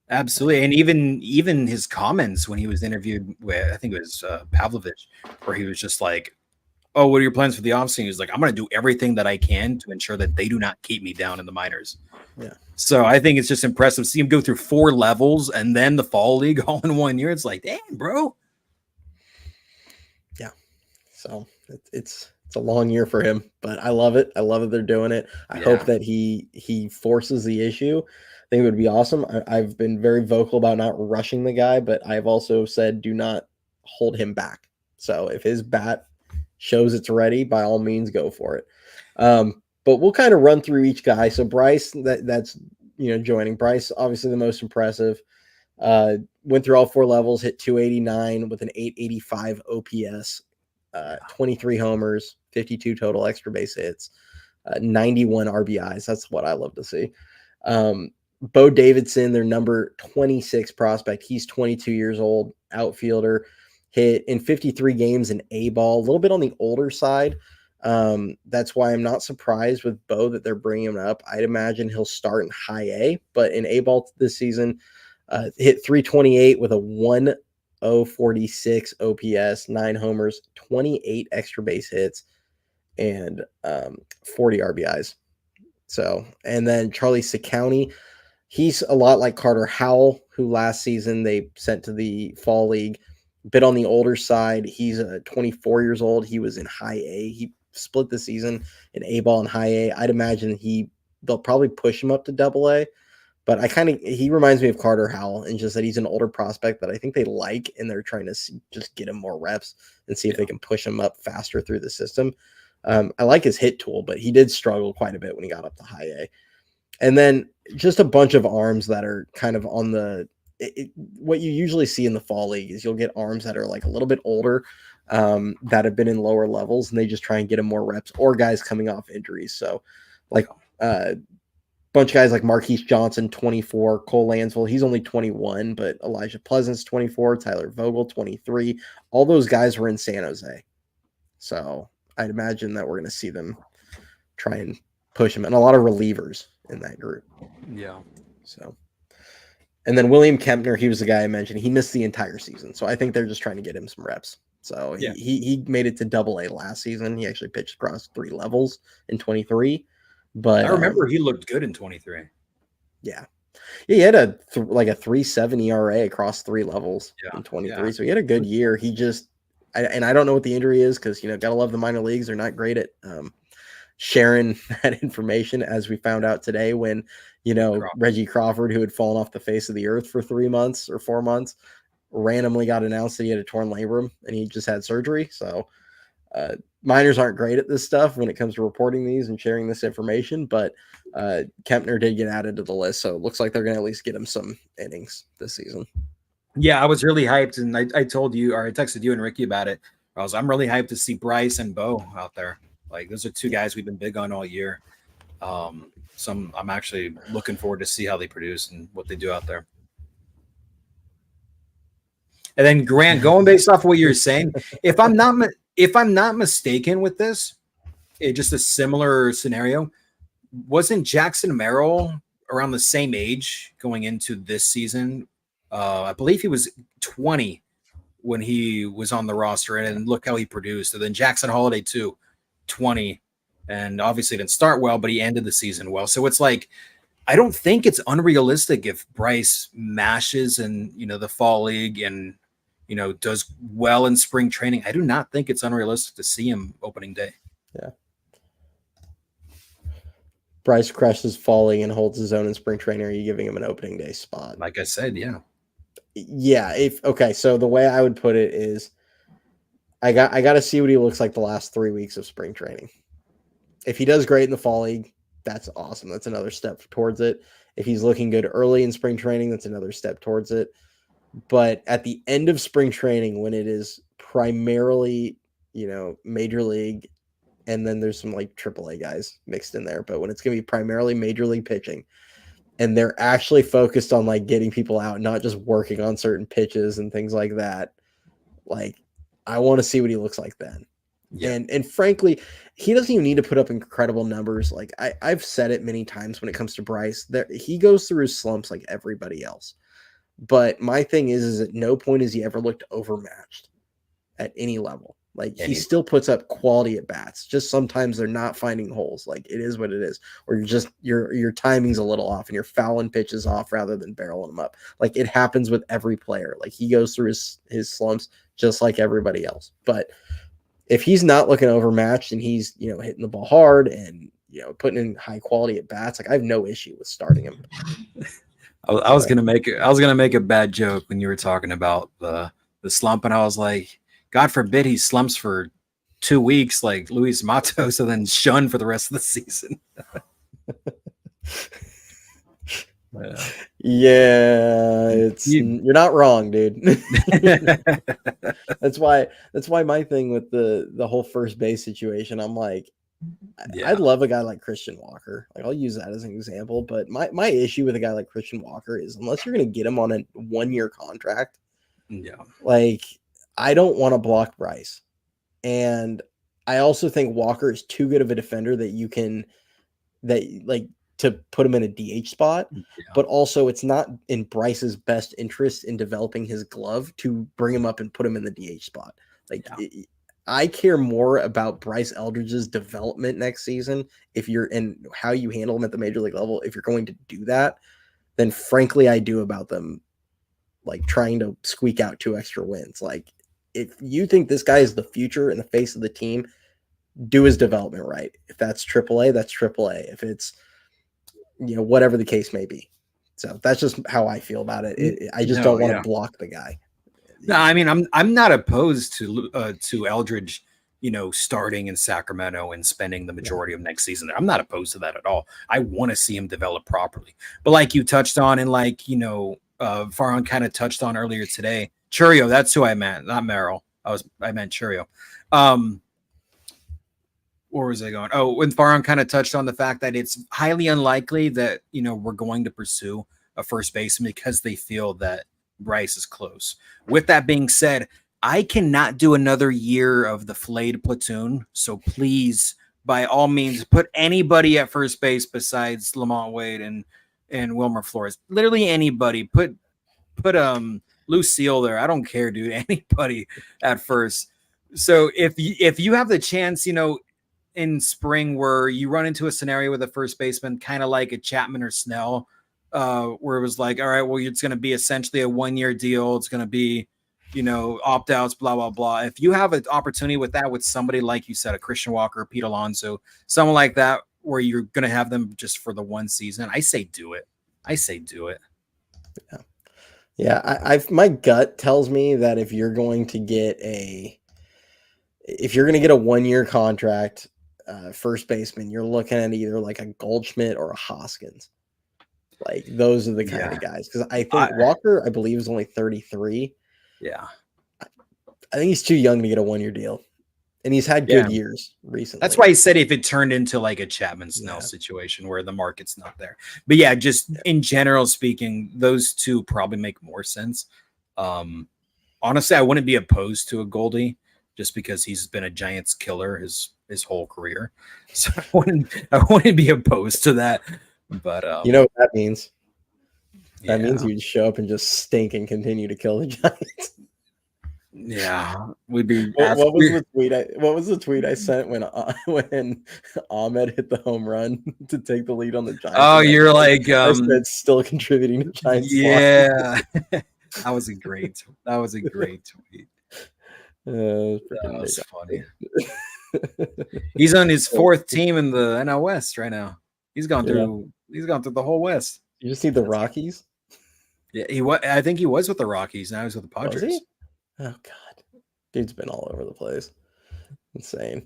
And even his comments when he was interviewed with, I think it was Pavlovich, where he was just like, oh, what are your plans for the offseason? He was like, I'm going to do everything that I can to ensure that they do not keep me down in the minors. Yeah. So I think it's just impressive to see him go through 4 levels and then the Fall League all in 1 year. It's like, damn, bro. Yeah. So it's a long year for him, but I love it. I love that they're doing it. I hope that he forces the issue. I think it would be awesome. I've been very vocal about not rushing the guy, but I've also said do not hold him back. So if his bat shows it's ready, by all means, go for it. But we'll kind of run through each guy. So Bryce, that's joining. Bryce, obviously the most impressive. Went through all 4 levels, hit 289 with an 885 OPS, 23 homers, 52 total extra base hits, 91 RBIs. That's what I love to see. Bo Davidson, their number 26 prospect. He's 22 years old, outfielder, hit in 53 games in A-ball, a little bit on the older side. That's why I'm not surprised with Bo that they're bringing him up. I'd imagine he'll start in high A, but in A-ball this season, hit 328 with a 1.046 OPS, 9 homers, 28 extra base hits, and 40 RBIs. So, and then Charlie Sikowney, he's a lot like Carter Howell, who last season they sent to the Fall League. Bit on the older side. He's 24 years old. He was in high A. He split the season in A-ball and high A. I'd imagine they'll probably push him up to AA, but he reminds me of Carter Howell, and just that he's an older prospect that I think they like, and they're trying to just get him more reps and see if they can push him up faster through the system. I like his hit tool, but he did struggle quite a bit when he got up to high A. And then just a bunch of arms that are kind of on what you usually see in the Fall League is you'll get arms that are like a little bit older, that have been in lower levels, and they just try and get them more reps, or guys coming off injuries. So like bunch of guys like Marquise Johnson, 24, Cole Lansville, he's only 21, but Elijah Pleasant's 24, Tyler Vogel, 23. All those guys were in San Jose. So I'd imagine that we're going to see them try and push him, and a lot of relievers in that group. Yeah. So, and then William Kempner, he was the guy I mentioned. He missed the entire season. So I think they're just trying to get him some reps. So he made it to Double-A last season. He actually pitched across 3 levels in 23. But I remember he looked good in 23. Yeah. He had a 3.7 ERA across 3 levels in 23. So he had a good year. He just, I don't know what the injury is because, gotta love the minor leagues. They're not great at sharing that information, as we found out today when, Reggie Crawford, who had fallen off the face of the earth for 3 months or 4 months, randomly got announced that he had a torn labrum and he just had surgery. So minors aren't great at this stuff when it comes to reporting these and sharing this information, but Kempner did get added to the list. So it looks like they're going to at least get him some innings this season. Yeah, I was really hyped, and I told you, or I texted you and Ricky about it. I'm really hyped to see Bryce and Bo out there. Like, those are 2 guys we've been big on all year. So I'm actually looking forward to see how they produce and what they do out there. And then Grant, going based off what you're saying, if I'm not mistaken with this, just a similar scenario, wasn't Jackson Merrill around the same age going into this season? I believe he was 20 when he was on the roster, and look how he produced. And then Jackson Holiday too, 20, and obviously didn't start well, but he ended the season well. So it's like, I don't think it's unrealistic if Bryce mashes in, the fall league and, does well in spring training. I do not think it's unrealistic to see him opening day. Yeah. Bryce crushes falling and holds his own in spring training. Are you giving him an opening day spot? Like I said, yeah. Yeah. So the way I would put it is I got to see what he looks like the last 3 weeks of spring training. If he does great in the fall league, that's awesome. That's another step towards it. If he's looking good early in spring training, that's another step towards it. But at the end of spring training, when it is primarily, major league, and then there's some like AAA guys mixed in there, but when it's going to be primarily major league pitching, and they're actually focused on like getting people out, not just working on certain pitches and things like that, like I want to see what he looks like then. Yeah. And frankly, he doesn't even need to put up incredible numbers. Like I've said it many times when it comes to Bryce, that he goes through his slumps like everybody else. But my thing is at no point has he ever looked overmatched at any level. Like he still puts up quality at bats. Just sometimes they're not finding holes. Like it is what it is. Or you're just your timing's a little off and you're fouling pitches off rather than barreling them up. Like it happens with every player. Like he goes through his slumps just like everybody else. But if he's not looking overmatched and he's, hitting the ball hard and, putting in high quality at bats, like I have no issue with starting him. I was gonna make a bad joke when you were talking about the slump, and I was like, God forbid he slumps for 2 weeks like Luis Matos and then shunned for the rest of the season. Yeah, you're not wrong, dude. That's why my thing with the whole first base situation, I'm like, I'd love a guy like Christian Walker. Like I'll use that as an example, but my issue with a guy like Christian Walker is unless you're going to get him on a 1-year contract, like I don't want to block Bryce. And I also think Walker is too good of a defender to put him in a DH spot, but also it's not in Bryce's best interest in developing his glove to bring him up and put him in the DH spot. I care more about Bryce Eldridge's development next season and how you handle him at the major league level. If you're going to do that, then frankly, I do about them like trying to squeak out 2 extra wins. Like if you think this guy is the future and the face of the team, do his development right. If that's AAA, that's AAA. If it's, whatever the case may be. So that's just how I feel about it. I just don't want to block the guy. No, I mean, I'm not opposed to Eldridge, starting in Sacramento and spending the majority of next season there. I'm not opposed to that at all. I want to see him develop properly. But like you touched on, and like, Farhan kind of touched on earlier today, Churio, that's who I meant, not Merrill. I meant Churio. where was I going? Oh, when Farhan kind of touched on the fact that it's highly unlikely that, we're going to pursue a first baseman because they feel that Bryce is close. With that being said, I cannot do another year of the flayed platoon. So please, by all means, put anybody at first base besides Lamont Wade and Wilmer Flores. Literally anybody. Put Lucille there. I don't care, dude. Anybody at first. So if you have the chance, in spring where you run into a scenario with a first baseman, kind of like a Chapman or Snell, where it was like, all right, well, it's going to be essentially a 1-year deal. It's going to be, opt outs, blah, blah, blah. If you have an opportunity with that, with somebody, like you said, a Christian Walker, Pete Alonso, someone like that, where you're going to have them just for the one season, I say do it. Yeah. Yeah. My gut tells me that if you're going to get a 1-year contract, first baseman, you're looking at either like a Goldschmidt or a Hoskins. Like those are the kind of guys. Because I think Walker, I believe, is only 33. Yeah. I think he's too young to get a 1-year deal. And he's had good years recently. That's why he said if it turned into like a Chapman Snell situation where the market's not there. But in general speaking, those two probably make more sense. Honestly, I wouldn't be opposed to a Goldie just because he's been a Giants killer his whole career. So I wouldn't be opposed to that. But you know what that means? That means you'd show up and just stink and continue to kill the Giants. Yeah, we'd be. What was the tweet I sent when Ahmed hit the home run to take the lead on the Giants? Oh, you're like, I said still contributing to Giants. Yeah, that was a great tweet. That was funny. He's on his 4th team in the NL West right now. He's gone through the whole West. You just see the Rockies? Yeah, I think he was with the Rockies. Now he's with the Padres. Oh God, dude's been all over the place. Insane.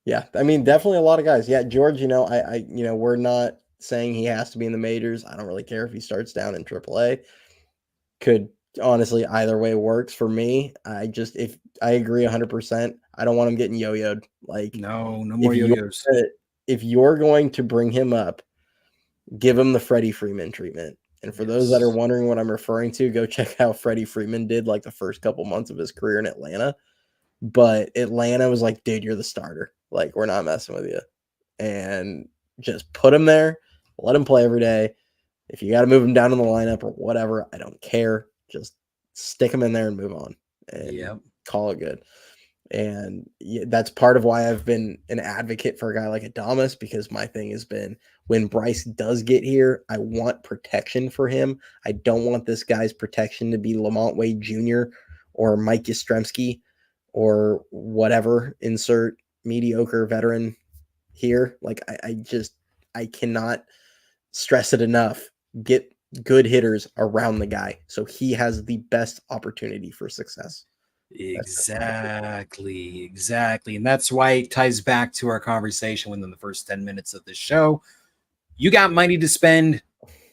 Yeah, I mean, definitely a lot of guys. Yeah, George. We're not saying he has to be in the majors. I don't really care if he starts down in AAA. Could honestly either way works for me. I agree 100%. I don't want him getting yo-yoed. Like no more yo-yos. If you're going to bring him up, give him the Freddie Freeman treatment. And for those that are wondering what I'm referring to, go check out Freddie Freeman did like the first couple months of his career in Atlanta. But Atlanta was like, dude, you're the starter. Like, we're not messing with you. And just put him there. Let him play every day. If you got to move him down in the lineup or whatever, I don't care. Just stick him in there and move on. And call it good. And that's part of why I've been an advocate for a guy like Adames, because my thing has been when Bryce does get here, I want protection for him. I don't want this guy's protection to be Lamont Wade Jr. or Mike Yastrzemski or whatever, insert mediocre veteran here. Like I cannot stress it enough. Get good hitters around the guy so he has the best opportunity for success. Exactly. And that's why it ties back to our conversation within the first 10 minutes of the show. You got money to spend.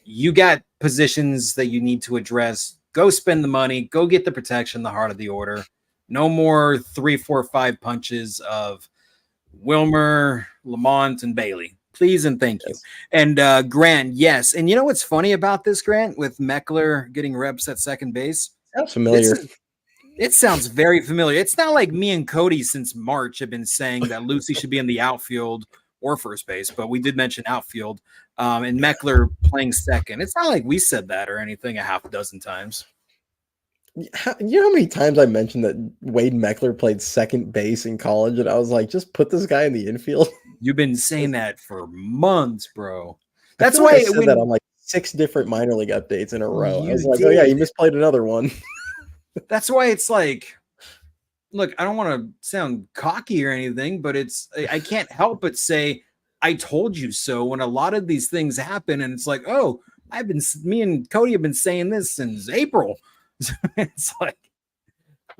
You got positions that you need to address. Go spend the money. Go get the protection, the heart of the order. No more 3, 4, 5 punches of Wilmer, Lamont, and Bailey. Please and thank you. And Grant, yes. And you know what's funny about this, Grant, with Meckler getting reps at second base? Sounds familiar. It sounds very familiar. It's not like me and Cody since March have been saying that Lucy should be in the outfield or first base, but we did mention outfield and Meckler playing second. It's not like we said that or anything a half a dozen times. You know how many times I mentioned that Wade Meckler played second base in college, and I was like, just put this guy in the infield? You've been saying that for months, bro. That's why I said that on like 6 different minor league updates in a row. I was like, oh yeah, you misplayed another one. That's why it's like, look, I don't want to sound cocky or anything, but I can't help but say, I told you so when a lot of these things happen. And it's like, oh, me and Cody have been saying this since April. It's like,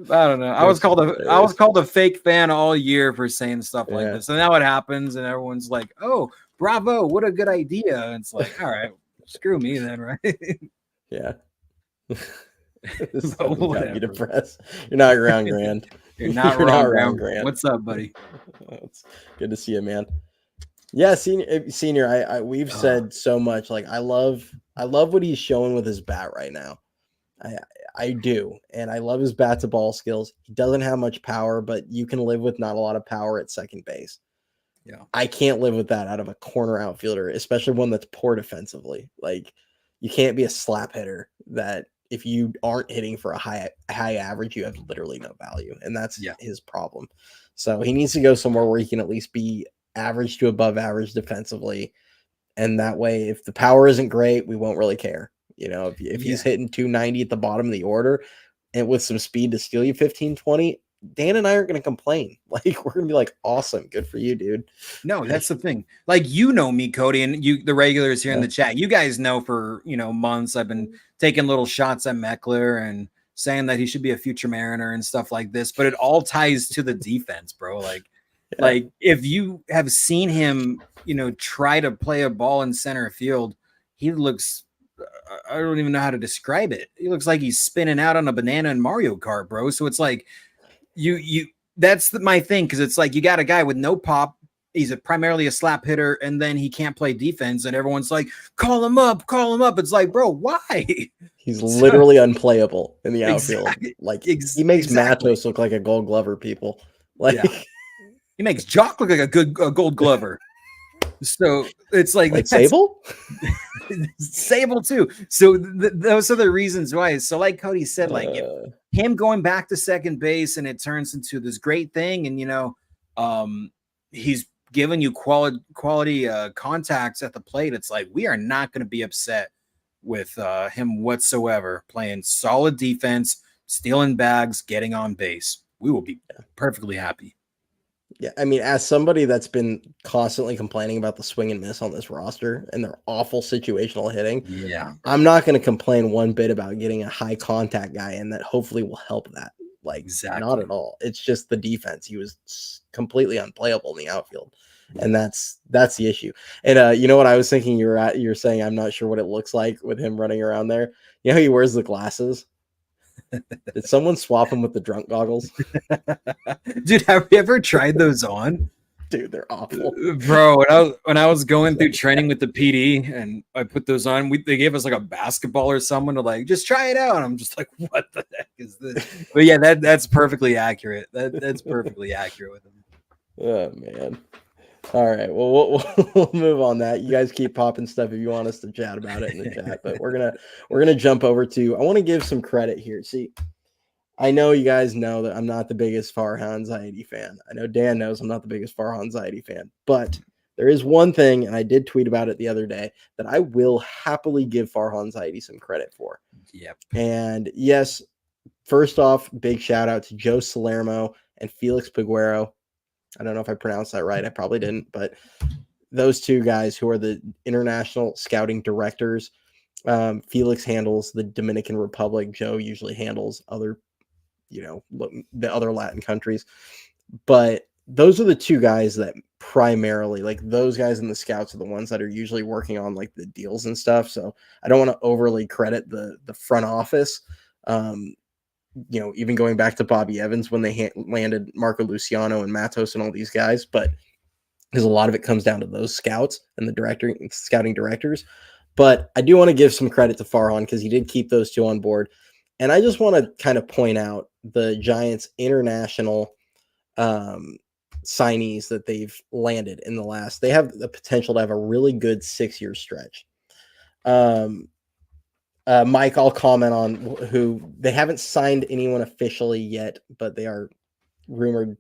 I don't know. I was called a fake fan all year for saying stuff like this. And now it happens and everyone's like, oh, bravo, what a good idea. And it's like, all right, screw me then, right? Yeah. This is you depressed. You're not around, Grand. You're not You're wrong, not wrong, Graham. Grant. What's up, buddy? It's good to see you, man. Yeah, senior. We've said so much. Like I love what he's showing with his bat right now. I I do, and I love his bat to ball skills. He doesn't have much power, but you can live with not a lot of power at second base. Yeah. I can't live with that out of a corner outfielder, especially one that's poor defensively. Like you can't be a slap hitter that if you aren't hitting for a high average, you have literally no value, and that's his problem. So he needs to go somewhere where he can at least be average to above average defensively, and that way, if the power isn't great, we won't really care. If he's hitting 290 at the bottom of the order, and with some speed to steal you 15, 20, Dan and I aren't going to complain. Like we're going to be like, awesome, good for you, dude. No, that's the thing. Like, me, Cody, and you, the regulars here in the chat, you guys know for, months I've been taking little shots at Meckler and saying that he should be a future Mariner and stuff like this, but it all ties to the defense, bro. Like if you have seen him, try to play a ball in center field, he looks, I don't even know how to describe it. He looks like he's spinning out on a banana in Mario Kart, bro. So it's like that's my thing. Cause it's like, you got a guy with no pop. He's primarily a slap hitter, and then he can't play defense. And everyone's like, call him up. It's like, bro, why? He's literally unplayable in the outfield. Exactly, like he makes Matos look like a Gold Glover. People he makes Jock look like a good Gold Glover. So it's like Sable, Sable too. So those are the reasons why. So like Cody said, like him going back to second base and it turns into this great thing, and he's giving you quality contacts at the plate. It's like we are not going to be upset with him whatsoever. Playing solid defense, stealing bags, getting on base, we will be perfectly happy. Yeah, I mean, as somebody that's been constantly complaining about the swing and miss on this roster and their awful situational hitting, I'm not going to complain one bit about getting a high contact guy in that hopefully will help that. Like, not at all. It's just the defense. He was completely unplayable in the outfield, and that's the issue. And you know what I was thinking? You're saying I'm not sure what it looks like with him running around there. You know how he wears the glasses? Did someone swap him with the drunk goggles? Dude, have you ever tried those on? Dude, they're awful, bro. When I was going through training with the PD and I put those on, they gave us like a basketball or someone to like just try it out. And I'm just like, what the heck is this? But yeah, that's perfectly accurate. That's perfectly accurate with him. Oh man. All right. Well, we'll move on that. You guys keep popping stuff if you want us to chat about it in the chat. But we're gonna jump over to. I want to give some credit here. See, I know you guys know that I'm not the biggest Farhan Zaidi fan. I know Dan knows I'm not the biggest Farhan Zaidi fan. But there is one thing, and I did tweet about it the other day, that I will happily give Farhan Zaidi some credit for. Yep. And yes, first off, big shout out to Joe Salermo and Felix Piguero. I don't know if I pronounced that right. I probably didn't, but those two guys who are the international scouting directors. Felix handles the Dominican Republic. Joe usually handles other, the other Latin countries. But those are the two guys that primarily, like those guys and the scouts are the ones that are usually working on like the deals and stuff. So I don't want to overly credit the front office. Even going back to Bobby Evans when they landed Marco Luciano and Matos and all these guys, but because a lot of it comes down to those scouts and the scouting directors. But I do want to give some credit to Farhan because he did keep those two on board. And I just want to kind of point out the Giants international signees that they've landed in the last. They have the potential to have a really good 6-year stretch. Mike, I'll comment on who they haven't signed anyone officially yet, but they are rumored.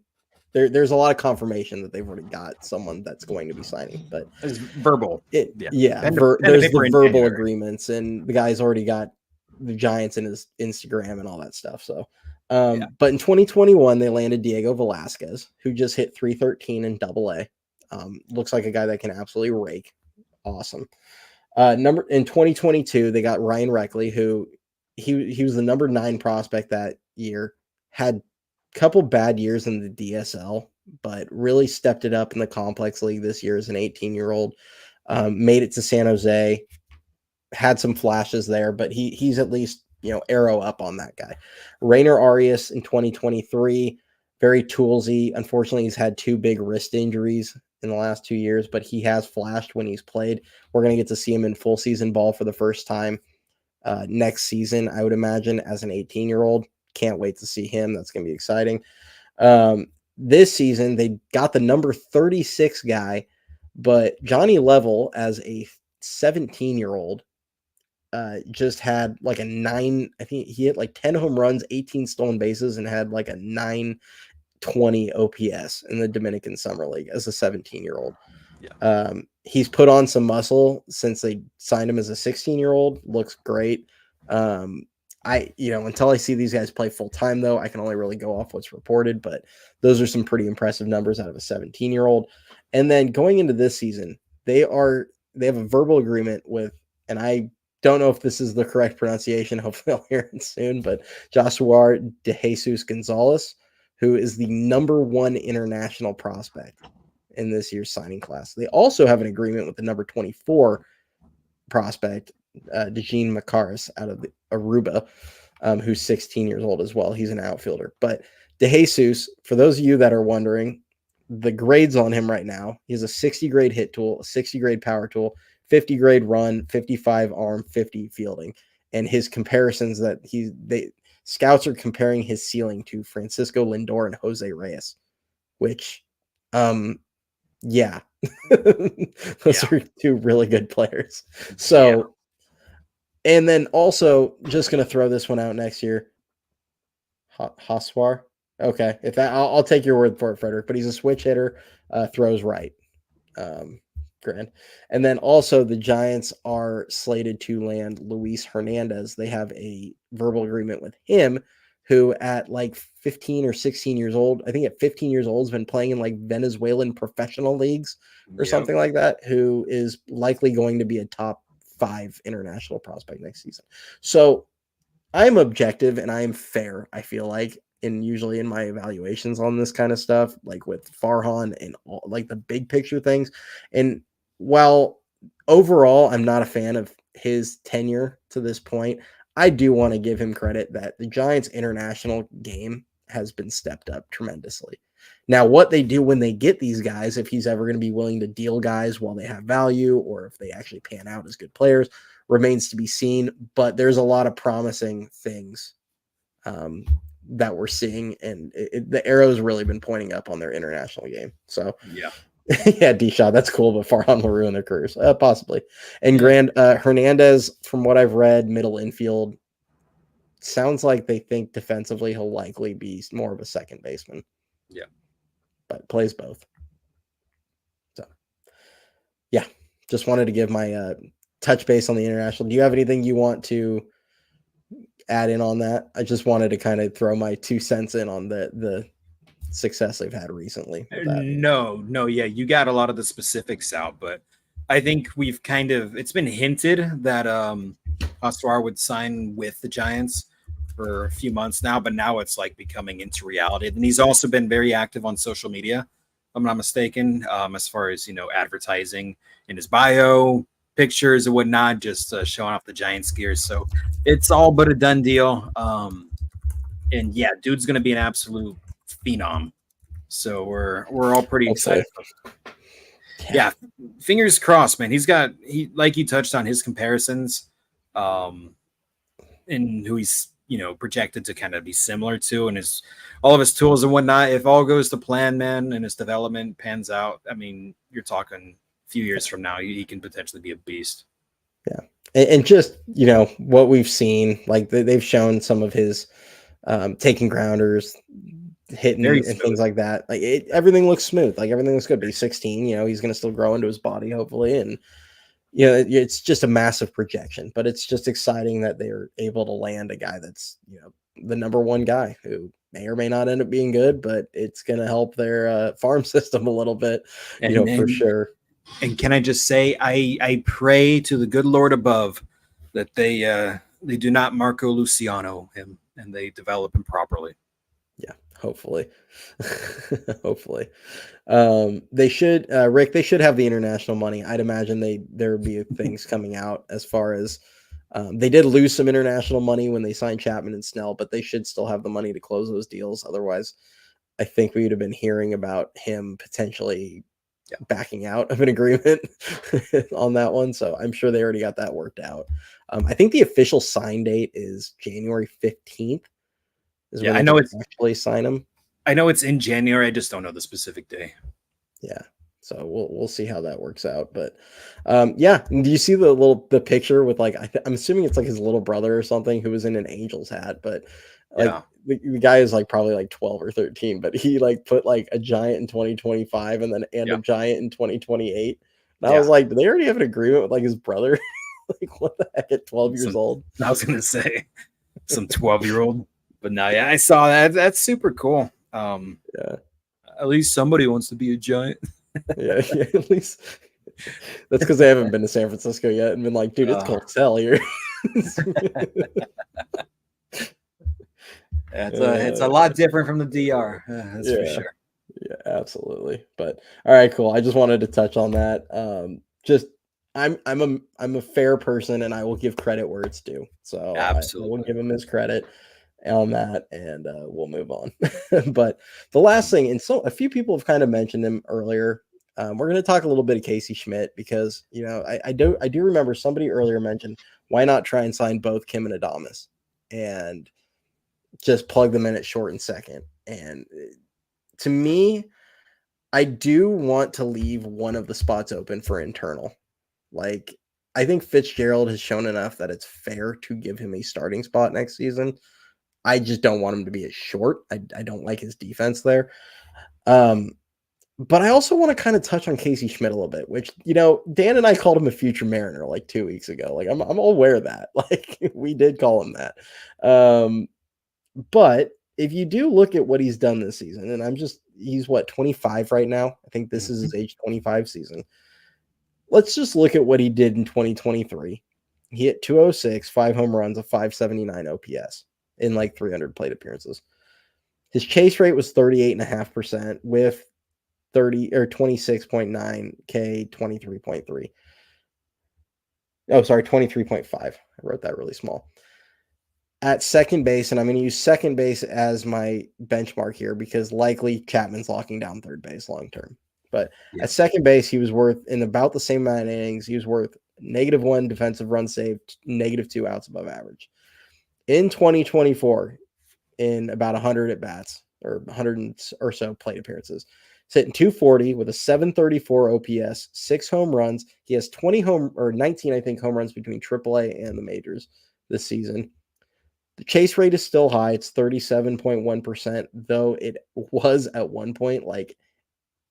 There's a lot of confirmation that they've already got someone that's going to be signing, but it's verbal. There's the verbal agreements, and the guy's already got the Giants in his Instagram and all that stuff. So, but in 2021, they landed Diego Velasquez, who just hit 313 in Double-A. Looks like a guy that can absolutely rake. Awesome. In 2022, they got Ryan Reckley, who he was the number 9 prospect that year, had a couple bad years in the DSL, but really stepped it up in the complex league this year as an 18-year-old. Made it to San Jose, had some flashes there, but he's at least arrow up on that guy. Rainer Arias in 2023 very toolsy. Unfortunately, he's had 2 big wrist injuries in the last 2 years, but he has flashed when he's played. We're going to get to see him in full season ball for the first time next season, I would imagine, as an 18-year-old. Can't wait to see him. That's going to be exciting. This season, they got the number 36 guy, but Johnny Level, as a 17-year-old, just had like a 9. I think he hit like 10 home runs, 18 stolen bases, and had like a 920 OPS in the Dominican Summer League as a 17-year-old. Yeah. He's put on some muscle since they signed him as a 16-year-old. Looks great. Until I see these guys play full time, though, I can only really go off what's reported, but those are some pretty impressive numbers out of a 17-year-old. And then going into this season, they have a verbal agreement with, and I don't know if this is the correct pronunciation. Hopefully I'll hear it soon, but Joshua De Jesus Gonzalez, who is the number 1 international prospect in this year's signing class. They also have an agreement with the number 24 prospect, DeJean Macaris out of Aruba, who's 16 years old as well. He's an outfielder. But De Jesus, for those of you that are wondering, the grades on him right now, he has a 60 grade hit tool, a 60 grade power tool, 50 grade run, 55 arm, 50 fielding. And his comparisons scouts are comparing his ceiling to Francisco Lindor and Jose Reyes, which, yeah, those are 2 really good players. So, and then also just going to throw this one out next year. Haswar. Okay. If that, I'll take your word for it, Frederick, but he's a switch hitter, throws right. Grand. And then also the Giants are slated to land Luis Hernandez. They have a verbal agreement with him, who at like 15 or 16 years old, I think at 15 years old, has been playing in like Venezuelan professional leagues or something like that, who is likely going to be a top 5 international prospect next season. So I'm objective and I am fair, I feel like, usually in my evaluations on this kind of stuff, like with Farhan and all, like the big picture things. And while overall I'm not a fan of his tenure to this point, I do want to give him credit that the Giants' international game has been stepped up tremendously. Now, what they do when they get these guys, if he's ever going to be willing to deal guys while they have value, or if they actually pan out as good players, remains to be seen. But there's a lot of promising things that we're seeing, and the arrow's really been pointing up on their international game. So, yeah, D-Shot, that's cool, but Farhan will ruin their careers, possibly. And Hernandez, from what I've read, middle infield, sounds like they think defensively he'll likely be more of a second baseman. Yeah, but plays both. So, yeah, just wanted to give my touch base on the international. Do you have anything you want to add in on that? I just wanted to kind of throw my 2 cents in on the success they've had recently. No, yeah, you got a lot of the specifics out, but I think it's been hinted that Oswar would sign with the Giants for a few months now, but now it's like becoming into reality. And he's also been very active on social media, if I'm not mistaken, as far as, advertising in his bio, pictures and whatnot, just showing off the Giants gears. So it's all but a done deal. And yeah, dude's going to be an absolute phenom. So we're all pretty excited. Yeah, fingers crossed, man. He like you touched on his comparisons, and who he's projected to kind of be similar to, and all of his tools and whatnot. If all goes to plan, man, and his development pans out, I mean, you're talking a few years from now, he can potentially be a beast. Yeah, and just what we've seen, like they've shown some of his taking grounders, hitting and things like that. Like everything looks smooth. Like everything looks good. But he's 16. He's going to still grow into his body, hopefully, and it's just a massive projection. But it's just exciting that they're able to land a guy that's the number 1 guy who may or may not end up being good, but it's going to help their farm system a little bit, for sure. And can I just say, I pray to the good Lord above that they do not Marco Luciano him and they develop him properly. Yeah, hopefully. Hopefully. They should, Rick, they should have the international money. I'd imagine there would be things coming out as far as they did lose some international money when they signed Chapman and Snell, but they should still have the money to close those deals. Otherwise, I think we would have been hearing about him potentially backing out of an agreement on that one. So I'm sure they already got that worked out. I think the official sign date is January 15th is Yeah, when I they know can it's actually sign him. I know it's in January. I just don't know the specific day. Yeah. So we'll see how that works out. But yeah, do you see the picture with like I'm assuming it's like his little brother or something who was in an Angels hat, but like Yeah. the guy is like probably like 12 or 13, but he like put like a giant in 2025 and a Yeah. giant in 2028. And I was Yeah. like, do they already have an agreement with like his brother? Like what the heck at 12 years Some old? I was gonna say some 12-year-old. But no, yeah, I saw that. That's super cool. Yeah. At least somebody wants to be a giant. Yeah, yeah, at least that's because they haven't been to San Francisco yet and been like, dude, it's Uh, cold as hell here. it's a lot different from the DR. That's for Yeah, sure. yeah, absolutely. But all right, cool. I just wanted to touch on that. Just I'm a fair person, and I will give credit where it's due. So I will Absolutely. give him his credit on that, and we'll move on. But the last thing, and so a few people have kind of mentioned him earlier. We're going to talk a little bit of Casey Schmitt because I do remember somebody earlier mentioned why not try and sign both Kim and Adamas and just plug them in at short and second. And to me, I do want to leave one of the spots open for internal. Like, I think Fitzgerald has shown enough that it's fair to give him a starting spot next season. I just don't want him to be as short. I don't like his defense there. Um, but I also want to kind of touch on Casey Schmitt a little bit, which, Dan and I called him a future Mariner like 2 weeks ago. Like, I'm aware of that. Like, we did call him that. But if you do look at what he's done this season, and he's what, 25 right now? I think this is Mhm. his age 25 season. Let's just look at what he did in 2023. He hit 206, 5 home runs, a 579 OPS in like 300 plate appearances. His chase rate was 38.5% with 30 or 26.9 K, 23.3. Oh, sorry, 23.5. I wrote that really small. At second base, and I'm going to use second base as my benchmark here because likely Chapman's locking down third base long term. But Yeah. at second base, he was worth in about the same amount of innings. He was worth -1 defensive run saved, -2 outs above average. In 2024, in about 100 at bats or 100 or so plate appearances, he's hitting 240 with a 734 OPS, 6 home runs. He has 19, I think, home runs between AAA and the majors this season. The chase rate is still high. It's 37.1%, though it was at one point like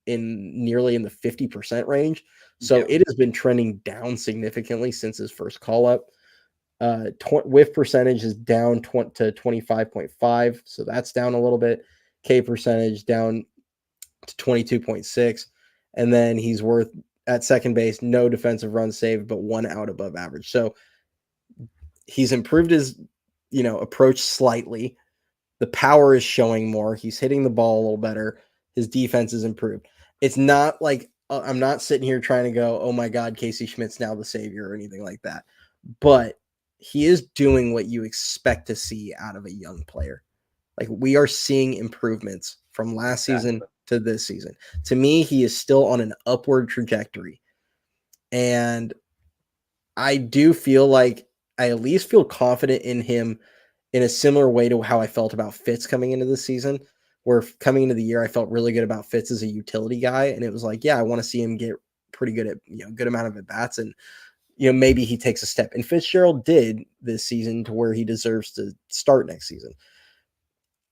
nearly in the 50% range. So Yeah. it has been trending down significantly since his first call up. Whiff percentage is down to 25.5. So that's down a little bit. K percentage down to 22.6. And then he's worth at second base, no defensive run saved, but 1 out above average. So he's improved his, approach slightly. The power is showing more. He's hitting the ball a little better. His defense is improved. It's not like I'm not sitting here trying to go, oh my God, Casey Schmidt's now the savior or anything like that. But he is doing what you expect to see out of a young player. Like we are seeing improvements from last season Exactly. to this season. To me, he is still on an upward trajectory. And I do feel like I at least feel confident in him in a similar way to how I felt about Fitz coming into the season, where coming into the year, I felt really good about Fitz as a utility guy. And it was like, yeah, I want to see him get pretty good at, good amount of at bats. And, maybe he takes a step. And Fitzgerald did this season to where he deserves to start next season.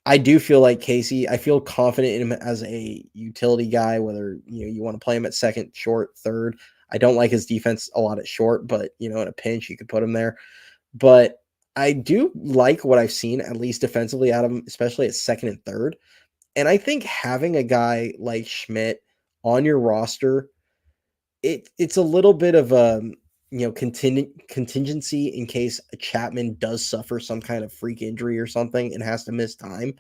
I do feel like Casey, I feel confident in him as a utility guy, whether, you want to play him at second, short, third. I don't like his defense a lot at short, but, in a pinch, you could put him there. But I do like what I've seen, at least defensively, out of him, especially at second and third. And I think having a guy like Schmidt on your roster, it's a little bit of a contingency in case a Chapman does suffer some kind of freak injury or something and has to miss time.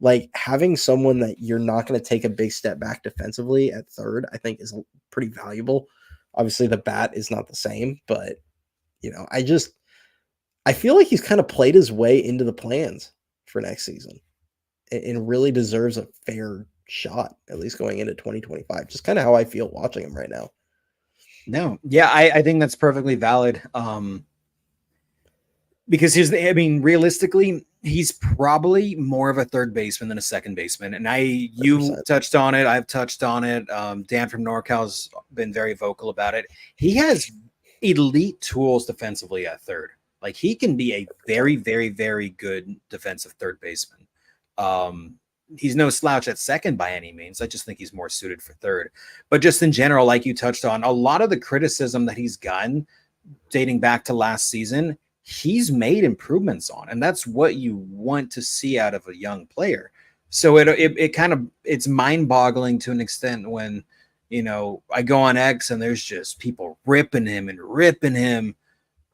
Like having someone that you're not going to take a big step back defensively at third, I think is pretty valuable. Obviously, the bat is not the same, but I feel like he's kind of played his way into the plans for next season. and really deserves a fair shot, at least going into 2025. Just kind of how I feel watching him right now. No, yeah, I think that's perfectly valid. Because realistically, he's probably more of a third baseman than a second baseman. And you 100%. touched on it. I've touched on it. Dan from NorCal's been very vocal about it. He has elite tools defensively at third. Like he can be a very, very, very good defensive third baseman. He's no slouch at second by any means. I just think he's more suited for third. But just in general, like you touched on, a lot of the criticism that he's gotten dating back to last season, he's made improvements on, and that's what you want to see out of a young player. So it kind of, it's mind-boggling to an extent when, I go on X and there's just people ripping him,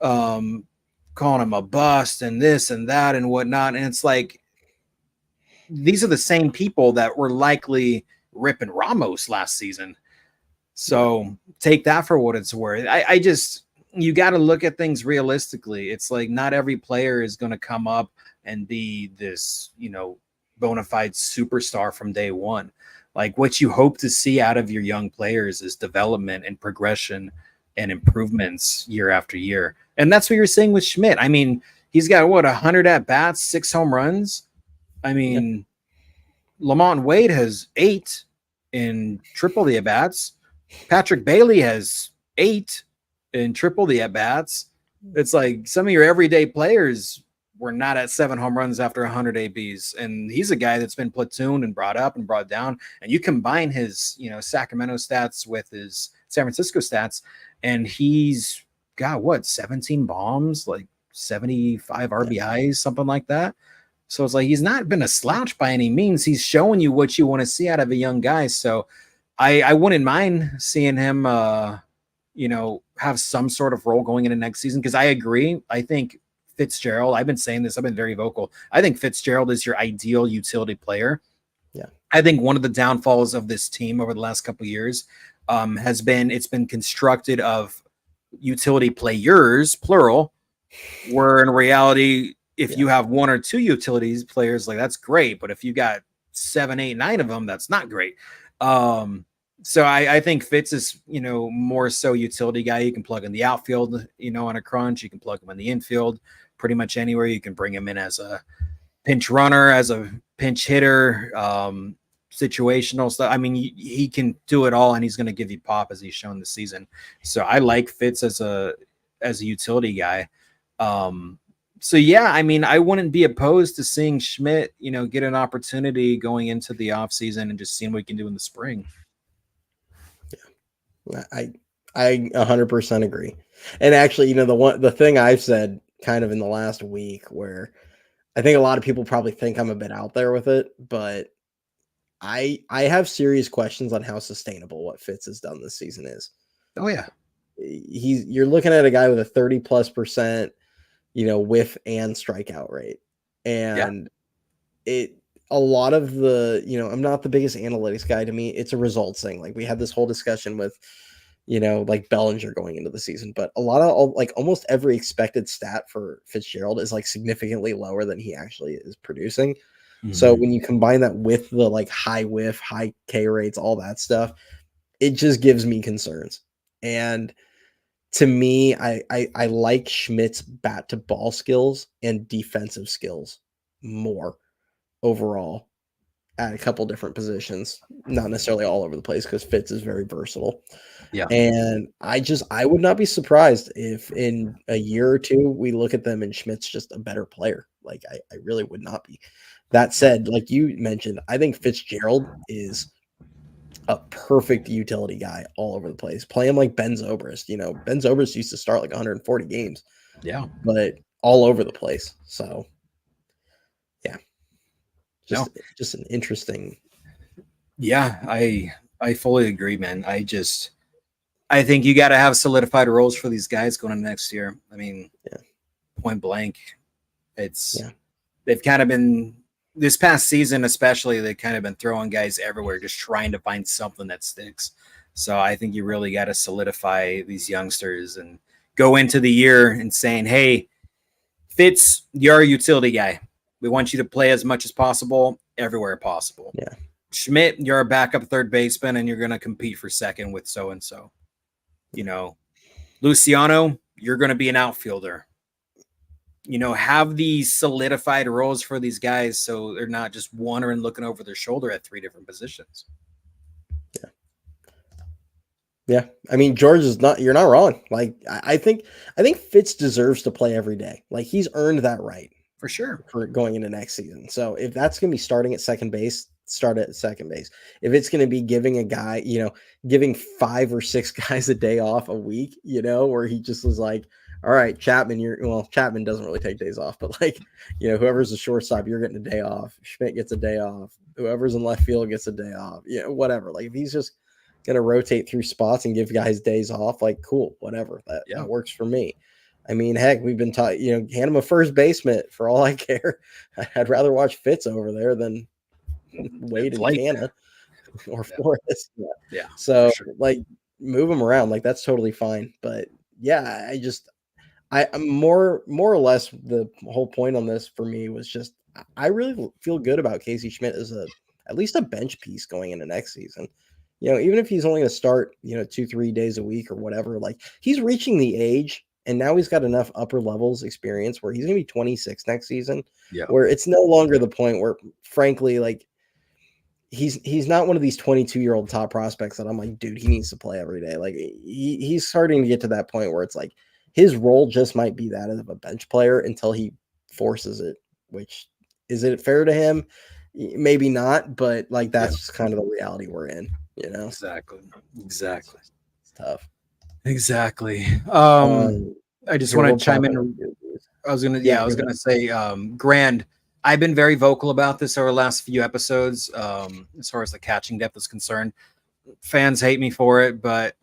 calling him a bust and this and that and whatnot. And it's like, these are the same people that were likely ripping Ramos last season. So take that for what it's worth. I just, you got to look at things realistically. It's like not every player is going to come up and be this, bona fide superstar from day one. Like what you hope to see out of your young players is development and progression and improvements year after year. And that's what you're saying with Schmitt. I mean, he's got 100 at bats, 6 home runs. I mean, Lamont Wade has 8 in triple the at bats. Patrick Bailey has 8 in triple the at bats. It's like some of your everyday players were not at 7 home runs after 100 ABs. And he's a guy that's been platooned and brought up and brought down. And you combine his, Sacramento stats with his San Francisco stats, and he's got 17 bombs, like 75 RBIs, something like that. So it's like he's not been a slouch by any means. He's showing you what you want to see out of a young guy. So I wouldn't mind seeing him have some sort of role going into next season, because I agree. I think Fitzgerald, I've been saying this, I've been very vocal. I think Fitzgerald is your ideal utility player. Yeah. I think one of the downfalls of this team over the last couple of years has been, it's been constructed of utility players, plural, where in reality, if you have 1 or 2 utilities players, like that's great. But if you got 7, 8, 9 of them, that's not great. So I think Fitz is, more so utility guy. You can plug in the outfield, on a crunch. You can plug him in the infield pretty much anywhere. You can bring him in as a pinch runner, as a pinch hitter, situational stuff. I mean, he can do it all, and he's going to give you pop as he's shown this season. So I like Fitz as a utility guy. So yeah, I mean, I wouldn't be opposed to seeing Schmitt, get an opportunity going into the offseason and just seeing what he can do in the spring. Yeah, I 100% agree. And actually, the thing I've said kind of in the last week, where I think a lot of people probably think I'm a bit out there with it, but I have serious questions on how sustainable what Fitz has done this season is. Oh yeah, you're looking at a guy with a 30+%, whiff and strikeout rate, and a lot of the, I'm not the biggest analytics guy. To me, it's a results thing. Like we had this whole discussion with, like Bellinger going into the season, but a lot of like almost every expected stat for Fitzgerald is like significantly lower than he actually is producing. Mm-hmm. So when you combine that with the like high whiff, high K rates, all that stuff, it just gives me concerns. And to me, I like Schmidt's bat to ball skills and defensive skills more overall at a couple different positions, not necessarily all over the place, because Fitz is very versatile. Yeah. And I would not be surprised if in a year or two we look at them and Schmidt's just a better player. Like I really would not be. That said, like you mentioned, I think Fitzgerald is a perfect utility guy all over the place. Play him like Ben Zobrist. Ben Zobrist used to start like 140 games. Yeah. But all over the place. So yeah. Just an interesting. Yeah, I fully agree, man. I think you got to have solidified roles for these guys going into next year. I mean, point blank, they've kind of been, this past season especially, they've kind of been throwing guys everywhere, just trying to find something that sticks. So I think you really got to solidify these youngsters and go into the year and saying, hey, Fitz, you're a utility guy. We want you to play as much as possible, everywhere possible. Yeah. Schmidt, you're a backup third baseman, and you're going to compete for second with so-and-so. You know, Luciano, you're going to be an outfielder. You know, have these solidified roles for these guys so they're not just wandering looking over their shoulder at 3 different positions. Yeah. Yeah. I mean, George is not, you're not wrong. Like, I think Fitz deserves to play every day. Like, he's earned that right. For sure. For going into next season. So if that's going to be starting at second base, start at second base. If it's going to be giving a guy, giving 5 or 6 guys a day off a week, where he just was like, all right, Chapman, Chapman doesn't really take days off, but like, whoever's the shortstop, you're getting a day off. Schmidt gets a day off. Whoever's in left field gets a day off. Whatever. Like if he's just going to rotate through spots and give guys days off, like cool, whatever. That works for me. I mean, heck, we've been taught, hand him a first baseman for all I care. I'd rather watch Fitz over there than Wade and Canna or Forrest. Yeah. So, like, move him around. Like, that's totally fine. But, yeah, I'm more or less the whole point on this for me was just I really feel good about Casey Schmitt as at least a bench piece going into next season. Even if he's only going to start, 2-3 days a week or whatever, like, he's reaching the age. And now he's got enough upper levels experience where he's going to be 26 next season, where it's no longer the point where, frankly, like he's not one of these 22-year-old top prospects that I'm like, dude, he needs to play every day. Like he's starting to get to that point where it's like his role just might be that of a bench player until he forces it, which is it fair to him? Maybe not, but like that's just kind of the reality we're in, Exactly. It's tough. Exactly. I just want to chime in. I was gonna say, Grand. I've been very vocal about this over the last few episodes, as far as the catching depth is concerned. Fans hate me for it, but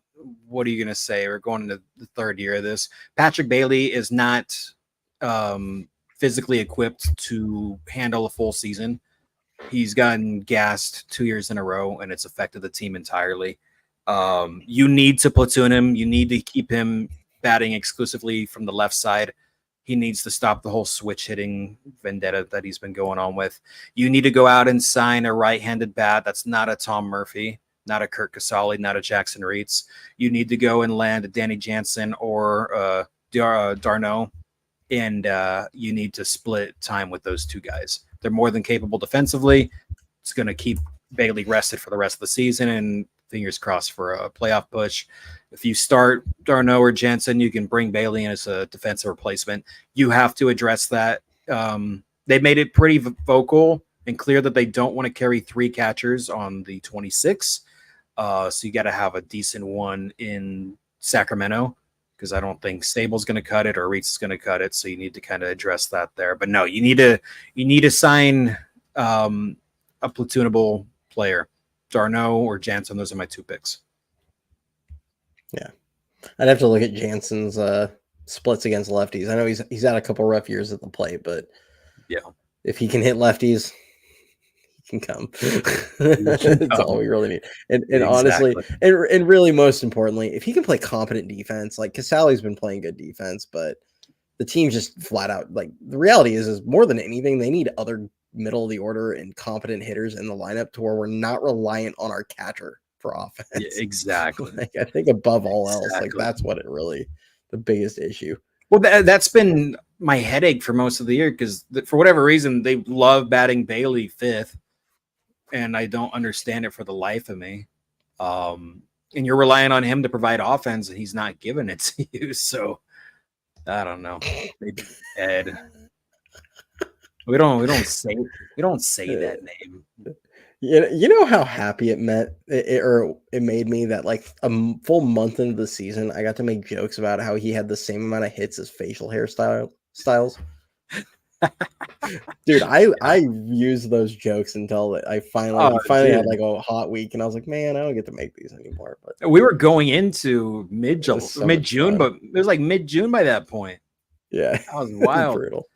what are you gonna say? We're going into the 3rd year of this. Patrick Bailey is not physically equipped to handle a full season. He's gotten gassed 2 years in a row, and it's affected the team entirely. You need to platoon him. You need to keep him batting exclusively from the left side. He needs to stop the whole switch hitting vendetta that he's been going on with. You need to go out and sign a right-handed bat that's not a Tom Murphy, not a Kurt Casale, not a Jackson Reitz. You need to go and land a Danny Jansen or d'Arnaud, and you need to split time with those 2 guys. They're more than capable defensively. It's going to keep Bailey rested for the rest of the season, and fingers crossed for a playoff push. If you start d'Arnaud or Jansen, you can bring Bailey in as a defensive replacement. You have to address that. They made it pretty vocal and clear that they don't want to carry 3 catchers on the 26. So you got to have a decent one in Sacramento, because I don't think Stable's going to cut it or Reitz is going to cut it. So you need to kind of address that there. But no, you need to sign a platoonable player. d'Arnaud or Jansen, those are my 2 picks. Yeah. I'd have to look at Jansen's splits against lefties. I know he's had a couple rough years at the plate, but if he can hit lefties, he can come. That's all we really need. And honestly, and really most importantly, if he can play competent defense, like Casale's been playing good defense, but the team just flat out, like the reality is more than anything, they need other middle of the order and competent hitters in the lineup to where we're not reliant on our catcher for offense. Yeah, exactly. Like, I think above all else, like that's what the biggest issue. Well, that's been my headache for most of the year, because for whatever reason, they love batting Bailey 5th, and I don't understand it for the life of me. And you're relying on him to provide offense, and he's not giving it to you. So I don't know. Maybe Ed. We don't say that name. You know how happy it made me that like a full month into the season, I got to make jokes about how he had the same amount of hits as facial hairstyles. Dude, I used those jokes until I finally had like a hot week, and I was like, man, I don't get to make these anymore. But we were going into mid-June, but it was like mid-June by that point. Yeah, that was wild. Brutal.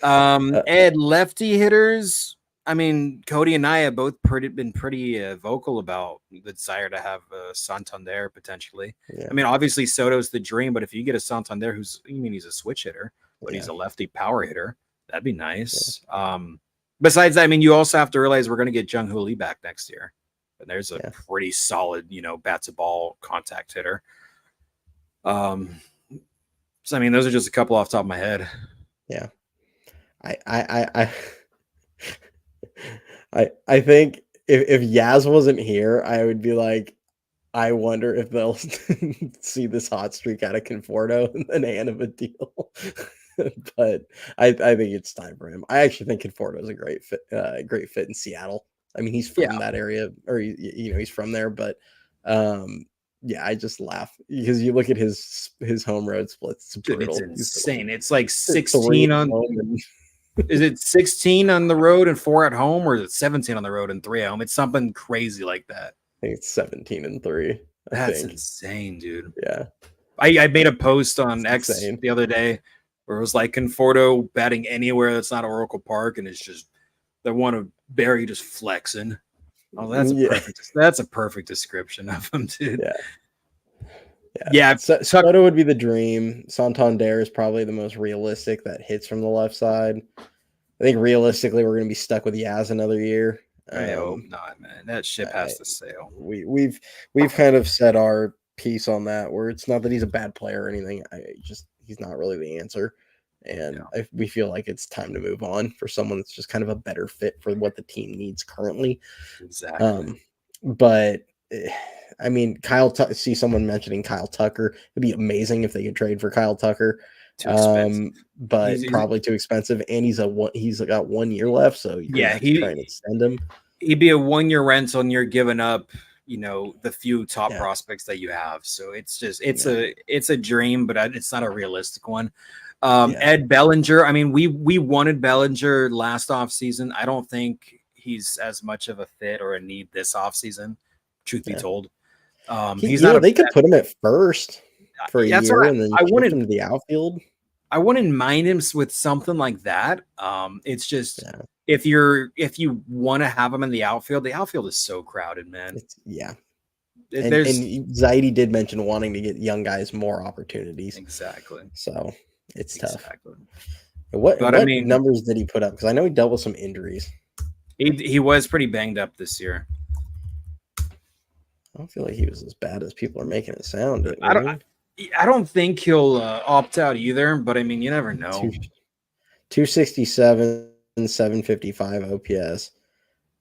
Ed, lefty hitters. I mean, Cody and I have both been pretty vocal about the desire to have Santander potentially. Yeah. I mean, obviously Soto's the dream, but if you get a Santander he's a switch hitter, but he's a lefty power hitter, That'd be nice. Besides that, I mean, you also have to realize we're going to get Jung Hoo Lee back next year. And there's a pretty solid, bat to ball contact hitter. So, I mean, those are just a couple off the top of my head. Yeah. I think if Yaz wasn't here, I would be like, I wonder if they'll see this hot streak out of Conforto and then hand him a deal. But I think it's time for him. I actually think Conforto is a great fit in Seattle. I mean, he's from that area, or he's from there. But I just laugh because you look at his home road splits. It's brutal. It's insane. It's like 16 on. Is it 16 on the road and 4 at home, or is it 17 on the road and 3 at home? It's something crazy like that. I think it's 17 and 3. That's insane, dude. Yeah. I made a post on X the other day where it was like Conforto batting anywhere that's not Oracle Park, and it's just the one of Barry just flexing. Oh, that's a perfect description of him, dude. Yeah. Soto would be the dream. Santander is probably the most realistic that hits from the left side. I think realistically we're going to be stuck with Yaz another year. I hope not, man. That ship has to sail. We've kind of said our piece on that, where it's not that he's a bad player or anything. He's not really the answer, and we feel like it's time to move on for someone that's just kind of a better fit for what the team needs currently. Exactly. But I mean, see someone mentioning Kyle Tucker. It'd be amazing if they could trade for Kyle Tucker. Too expensive. But probably too expensive, and he's got 1 year left, so you have to try and extend him. He'd be a 1 year rental, and you're giving up, the few top prospects that you have. So it's just it's a dream, but it's not a realistic one. Ed Bellinger. I mean, we wanted Bellinger last offseason. I don't think he's as much of a fit or a need this offseason. Truth be told, he's not. They could put him at first for a year, and then shift him to the outfield. I wouldn't mind him with something like that. It's just if you want to have him in the outfield is so crowded, man. And Zaidi did mention wanting to get young guys more opportunities. Exactly. So it's tough. What numbers did he put up? Because I know he dealt with some injuries. He was pretty banged up this year. I don't feel like he was as bad as people are making it sound. I don't think he'll opt out either, but I mean, you never know. 267, 755 OPS.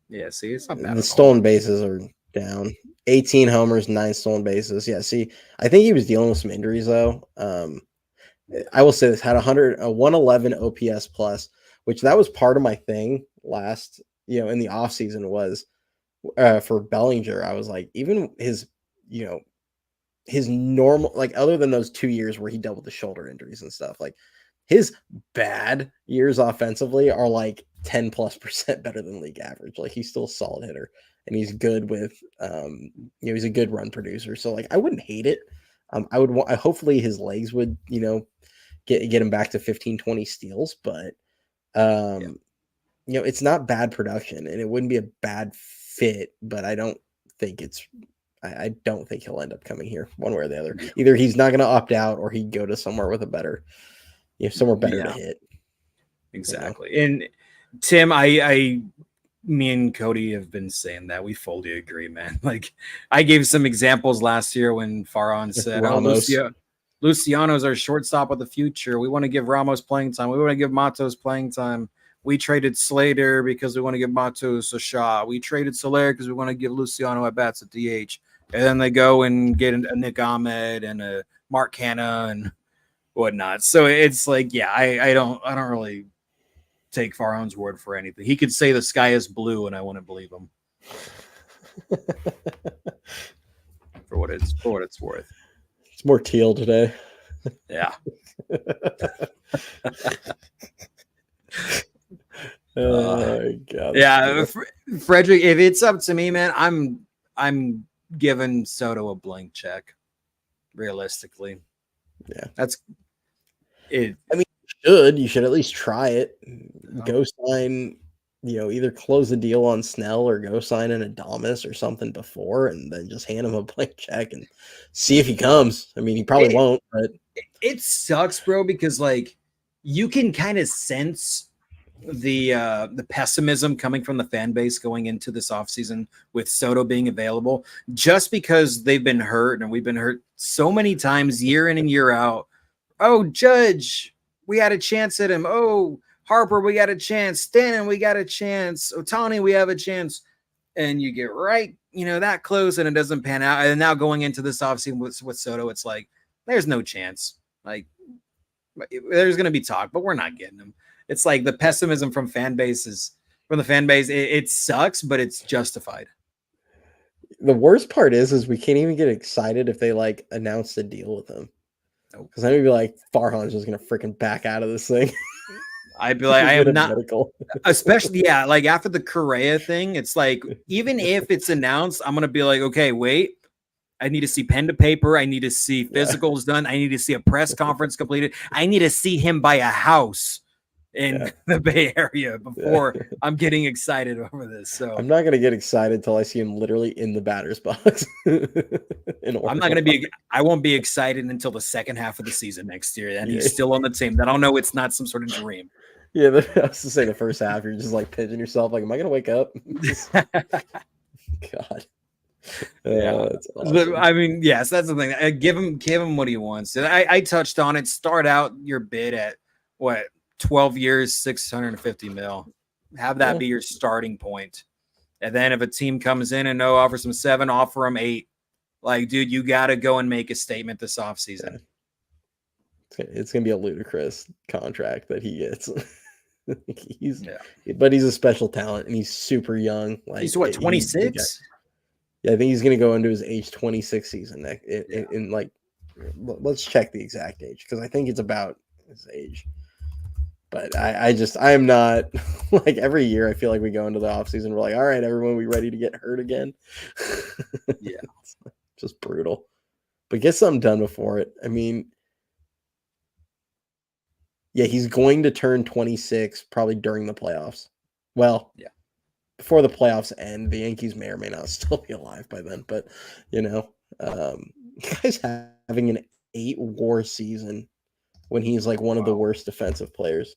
Yeah, see, it's not bad. The stolen bases are down. 18 homers, 9 stolen bases. Yeah, see, I think he was dealing with some injuries though. I will say this: had a 111 OPS plus, which that was part of my thing last, in the offseason was for Bellinger. I was like, even his normal, like other than those 2 years where he dealt with the shoulder injuries and stuff, like his bad years offensively are like 10+% better than league average. Like he's still a solid hitter, and he's good with, he's a good run producer. So like, I wouldn't hate it. I would want, hopefully his legs would, get him back to 15, 20 steals, but it's not bad production, and it wouldn't be a bad fit, but I don't think he'll end up coming here one way or the other. Either he's not going to opt out, or he'd go to somewhere with a better, somewhere better to hit. Exactly. And Tim, me and Cody have been saying that. We fully agree, man. Like I gave some examples last year when Farhan said, Luciano's our shortstop of the future. We want to give Ramos playing time. We want to give Matos playing time. We traded Slater because we want to give Matos a shot. We traded Soler because we want to give Luciano at bats at DH. And then they go and get a Nick Ahmed and a Mark Hanna and whatnot. So it's like, I don't really take Farhan's word for anything. He could say the sky is blue and I wouldn't believe him. for what it's worth. It's more teal today. Yeah. Oh God. Yeah, Frederick, if it's up to me, man, I'm giving Soto a blank check. Realistically. Yeah. That's it. I mean, you should at least try it. Go sign, either close the deal on Snell or go sign an Adames or something before, and then just hand him a blank check and see if he comes. I mean, he probably won't, but it sucks, bro, because like you can kind of sense the pessimism coming from the fan base going into this offseason with Soto being available, just because they've been hurt and we've been hurt so many times year in and year out. Oh, Judge, we had a chance at him. Oh, Harper, we got a chance. Stanton, we got a chance. Ohtani, we have a chance. And you get right, that close and it doesn't pan out. And now going into this offseason with Soto, it's like, there's no chance. Like, there's going to be talk, but we're not getting him. It's like the pessimism from the fan base. It sucks, but it's justified. The worst part is we can't even get excited if they like announce a deal with him. Because then we'd be like, Farhan's just gonna freaking back out of this thing. I'd be like, I am not medical. Especially, yeah, like after the Correa thing, it's like, even if it's announced, I'm gonna be like, okay, wait. I need to see pen to paper. I need to see physicals done. I need to see a press conference completed. I need to see him buy a house in the Bay Area before I'm getting excited over this. So I'm not going to get excited until I see him literally in the batter's box. I won't be excited until the second half of the season next year. And he's still on the team. Then I'll know it's not some sort of dream. Yeah, I was to say the first half, you're just like pinching yourself. Like, am I going to wake up? God. That's awesome. I mean, yes, that's the thing. Give him what he wants. And I touched on it. Start out your bid at what? 12 years, 650 mil. Have that be your starting point. And then if a team comes in and offers them 7, offer them 8. Like, dude, you got to go and make a statement this offseason. It's going to be a ludicrous contract that he gets. But he's a special talent and he's super young. Like, he's what, 26? Yeah, I think he's going to go into his age 26 season. In like, let's check the exact age because I think it's about his age. But I am not like every year. I feel like we go into the offseason. We're like, all right, everyone, we ready to get hurt again? Yeah, it's just brutal. But get something done before it. I mean, yeah, he's going to turn 26 probably during the playoffs. Well, yeah, before the playoffs end, the Yankees may or may not still be alive by then. But guys having an 8-WAR season when he's like one of the worst defensive players.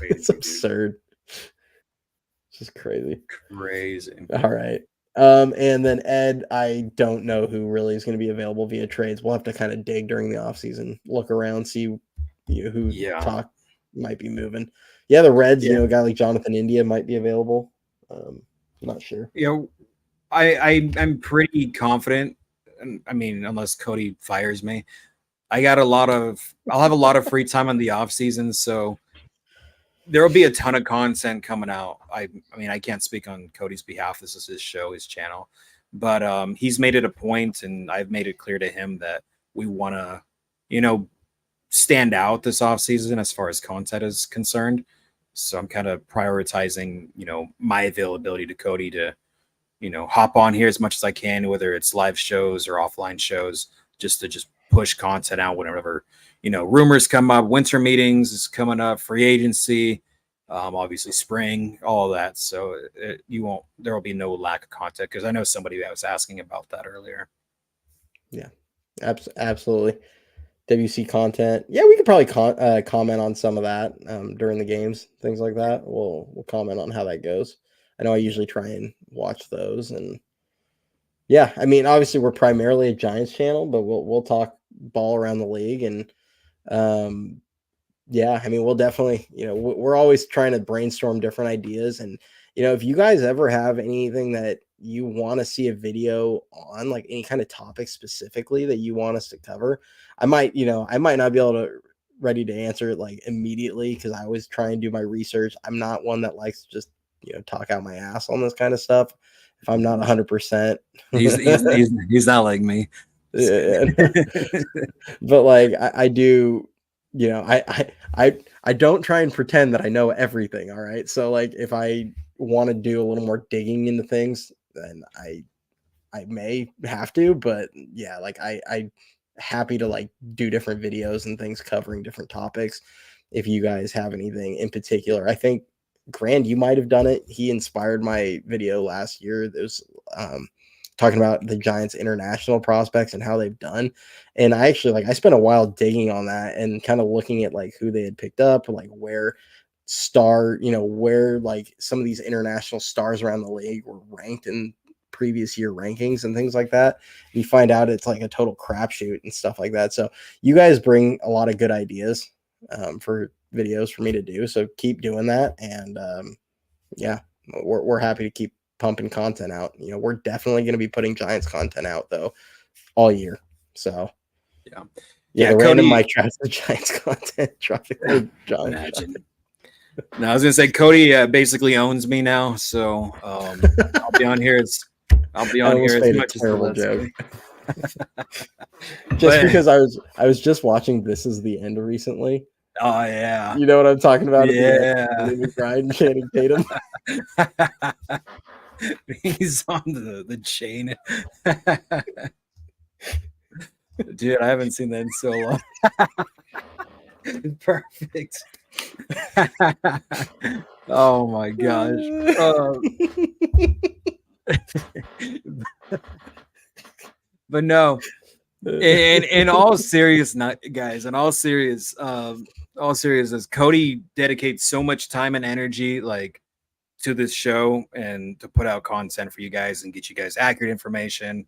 It's absurd. It's just crazy. All right. And then Ed, I don't know who really is going to be available via trades. We'll have to kind of dig during the offseason, look around, see who talk might be moving. Yeah, the Reds, a guy like Jonathan India might be available. I'm not sure. I'm pretty confident. I mean, unless Cody fires me. I'll have a lot of free time on the off season, so there'll be a ton of content coming out. I mean, I can't speak on Cody's behalf. This is his show, his channel, but he's made it a point, and I've made it clear to him that we want to, stand out this off season as far as content is concerned. So I'm kind of prioritizing, my availability to Cody to, hop on here as much as I can, whether it's live shows or offline shows, just to push content out whenever, rumors come up. Winter meetings is coming up, free agency, obviously spring, all of that. So there will be no lack of content because I know somebody was asking about that earlier. Yeah, absolutely. WC content. Yeah, we could probably comment on some of that during the games, things like that. We'll comment on how that goes. I know I usually try and watch those, and yeah, I mean, obviously we're primarily a Giants channel, but we'll talk ball around the league, and yeah, I mean, we'll definitely, we're always trying to brainstorm different ideas, and if you guys ever have anything that you want to see a video on, like any kind of topic specifically that you want us to cover, I might not be able to ready to answer it like immediately because I always try and do my research. I'm not one that likes to just talk out my ass on this kind of stuff if I'm not 100%. He's not like me. Yeah. But like I do, I don't try and pretend that I know everything. All right. So like if I want to do a little more digging into things, then I may have to, but yeah, like I happy to like do different videos and things covering different topics. If you guys have anything in particular, I think Grand, you might have done it. He inspired my video last year. There's talking about the Giants international prospects and how they've done. And I actually I spent a while digging on that and kind of looking at like who they had picked up, like where star, where like some of these international stars around the league were ranked in previous year rankings and things like that. You find out it's like a total crapshoot and stuff like that. So you guys bring a lot of good ideas for videos for me to do. So keep doing that. And yeah, we're happy to keep pumping content out. We're definitely going to be putting Giants content out though all year. So yeah, the Cody, random Mike tries the Giants content. Giants. Imagine. No, I was gonna say Cody basically owns me now, so I'll be on here. I'll be on here as much as the joke. Just because I was just watching This Is the End recently. Oh yeah, you know what I'm talking about? Yeah, Ryan Channing Tatum. He's on the chain. Dude, I haven't seen that in so long. Perfect. Oh my gosh. But no, in all seriousness, guys, in all seriousness, Cody dedicates so much time and energy like to this show and to put out content for you guys and get you guys accurate information.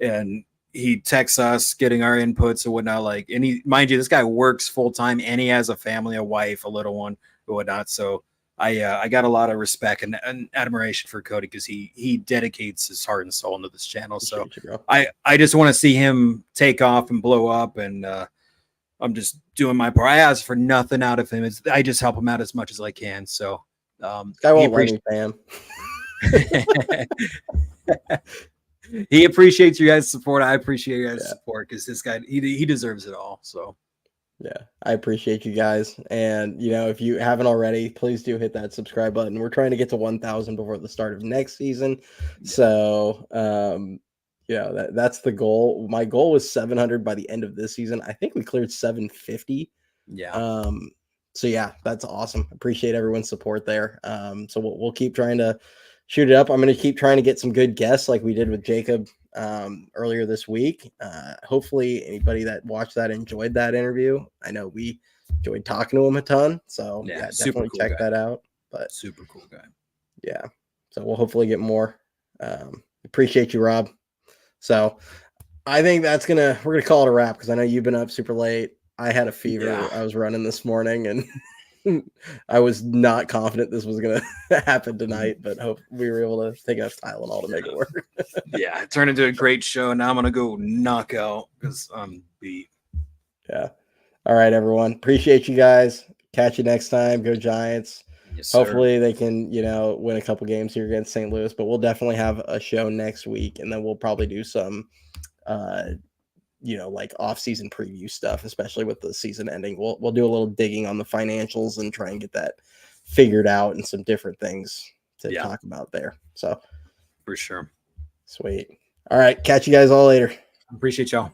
And he texts us getting our inputs and whatnot. Like, and mind you, this guy works full time and he has a family, a wife, a little one, and whatnot. So I got a lot of respect and admiration for Cody because he dedicates his heart and soul into this channel. So I just want to see him take off and blow up. And I'm just doing my part. I ask for nothing out of him. I just help him out as much as I can. So I won't let me pay him. He appreciates you guys' support. I appreciate you guys' support because this guy he deserves it all. So yeah, I appreciate you guys. And if you haven't already, please do hit that subscribe button. We're trying to get to 1,000 before the start of next season. So that's the goal. My goal was 700 by the end of this season. I think we cleared 750. Yeah. So yeah, that's awesome. Appreciate everyone's support there. So we'll keep trying to shoot it up. I'm going to keep trying to get some good guests like we did with Jacob earlier this week. Hopefully anybody that watched that enjoyed that interview. I know we enjoyed talking to him a ton. So yeah definitely cool check that out. But super cool guy. Yeah. So we'll hopefully get more. Appreciate you, Rob. So I think we're going to call it a wrap because I know you've been up super late. I had a fever. Yeah. I was running this morning and I was not confident this was going to happen tonight, but hope we were able to take enough Tylenol to make it work. Yeah, it turned into a great show. Now I'm going to go knock out because I'm beat. Yeah. All right, everyone. Appreciate you guys. Catch you next time. Go Giants. Yes, sir. Hopefully they can, win a couple games here against St. Louis, but we'll definitely have a show next week, and then we'll probably do some like off-season preview stuff, especially with the season ending. We'll do a little digging on the financials and try and get that figured out and some different things to talk about there. So for sure. Sweet. All right. Catch you guys all later. Appreciate y'all.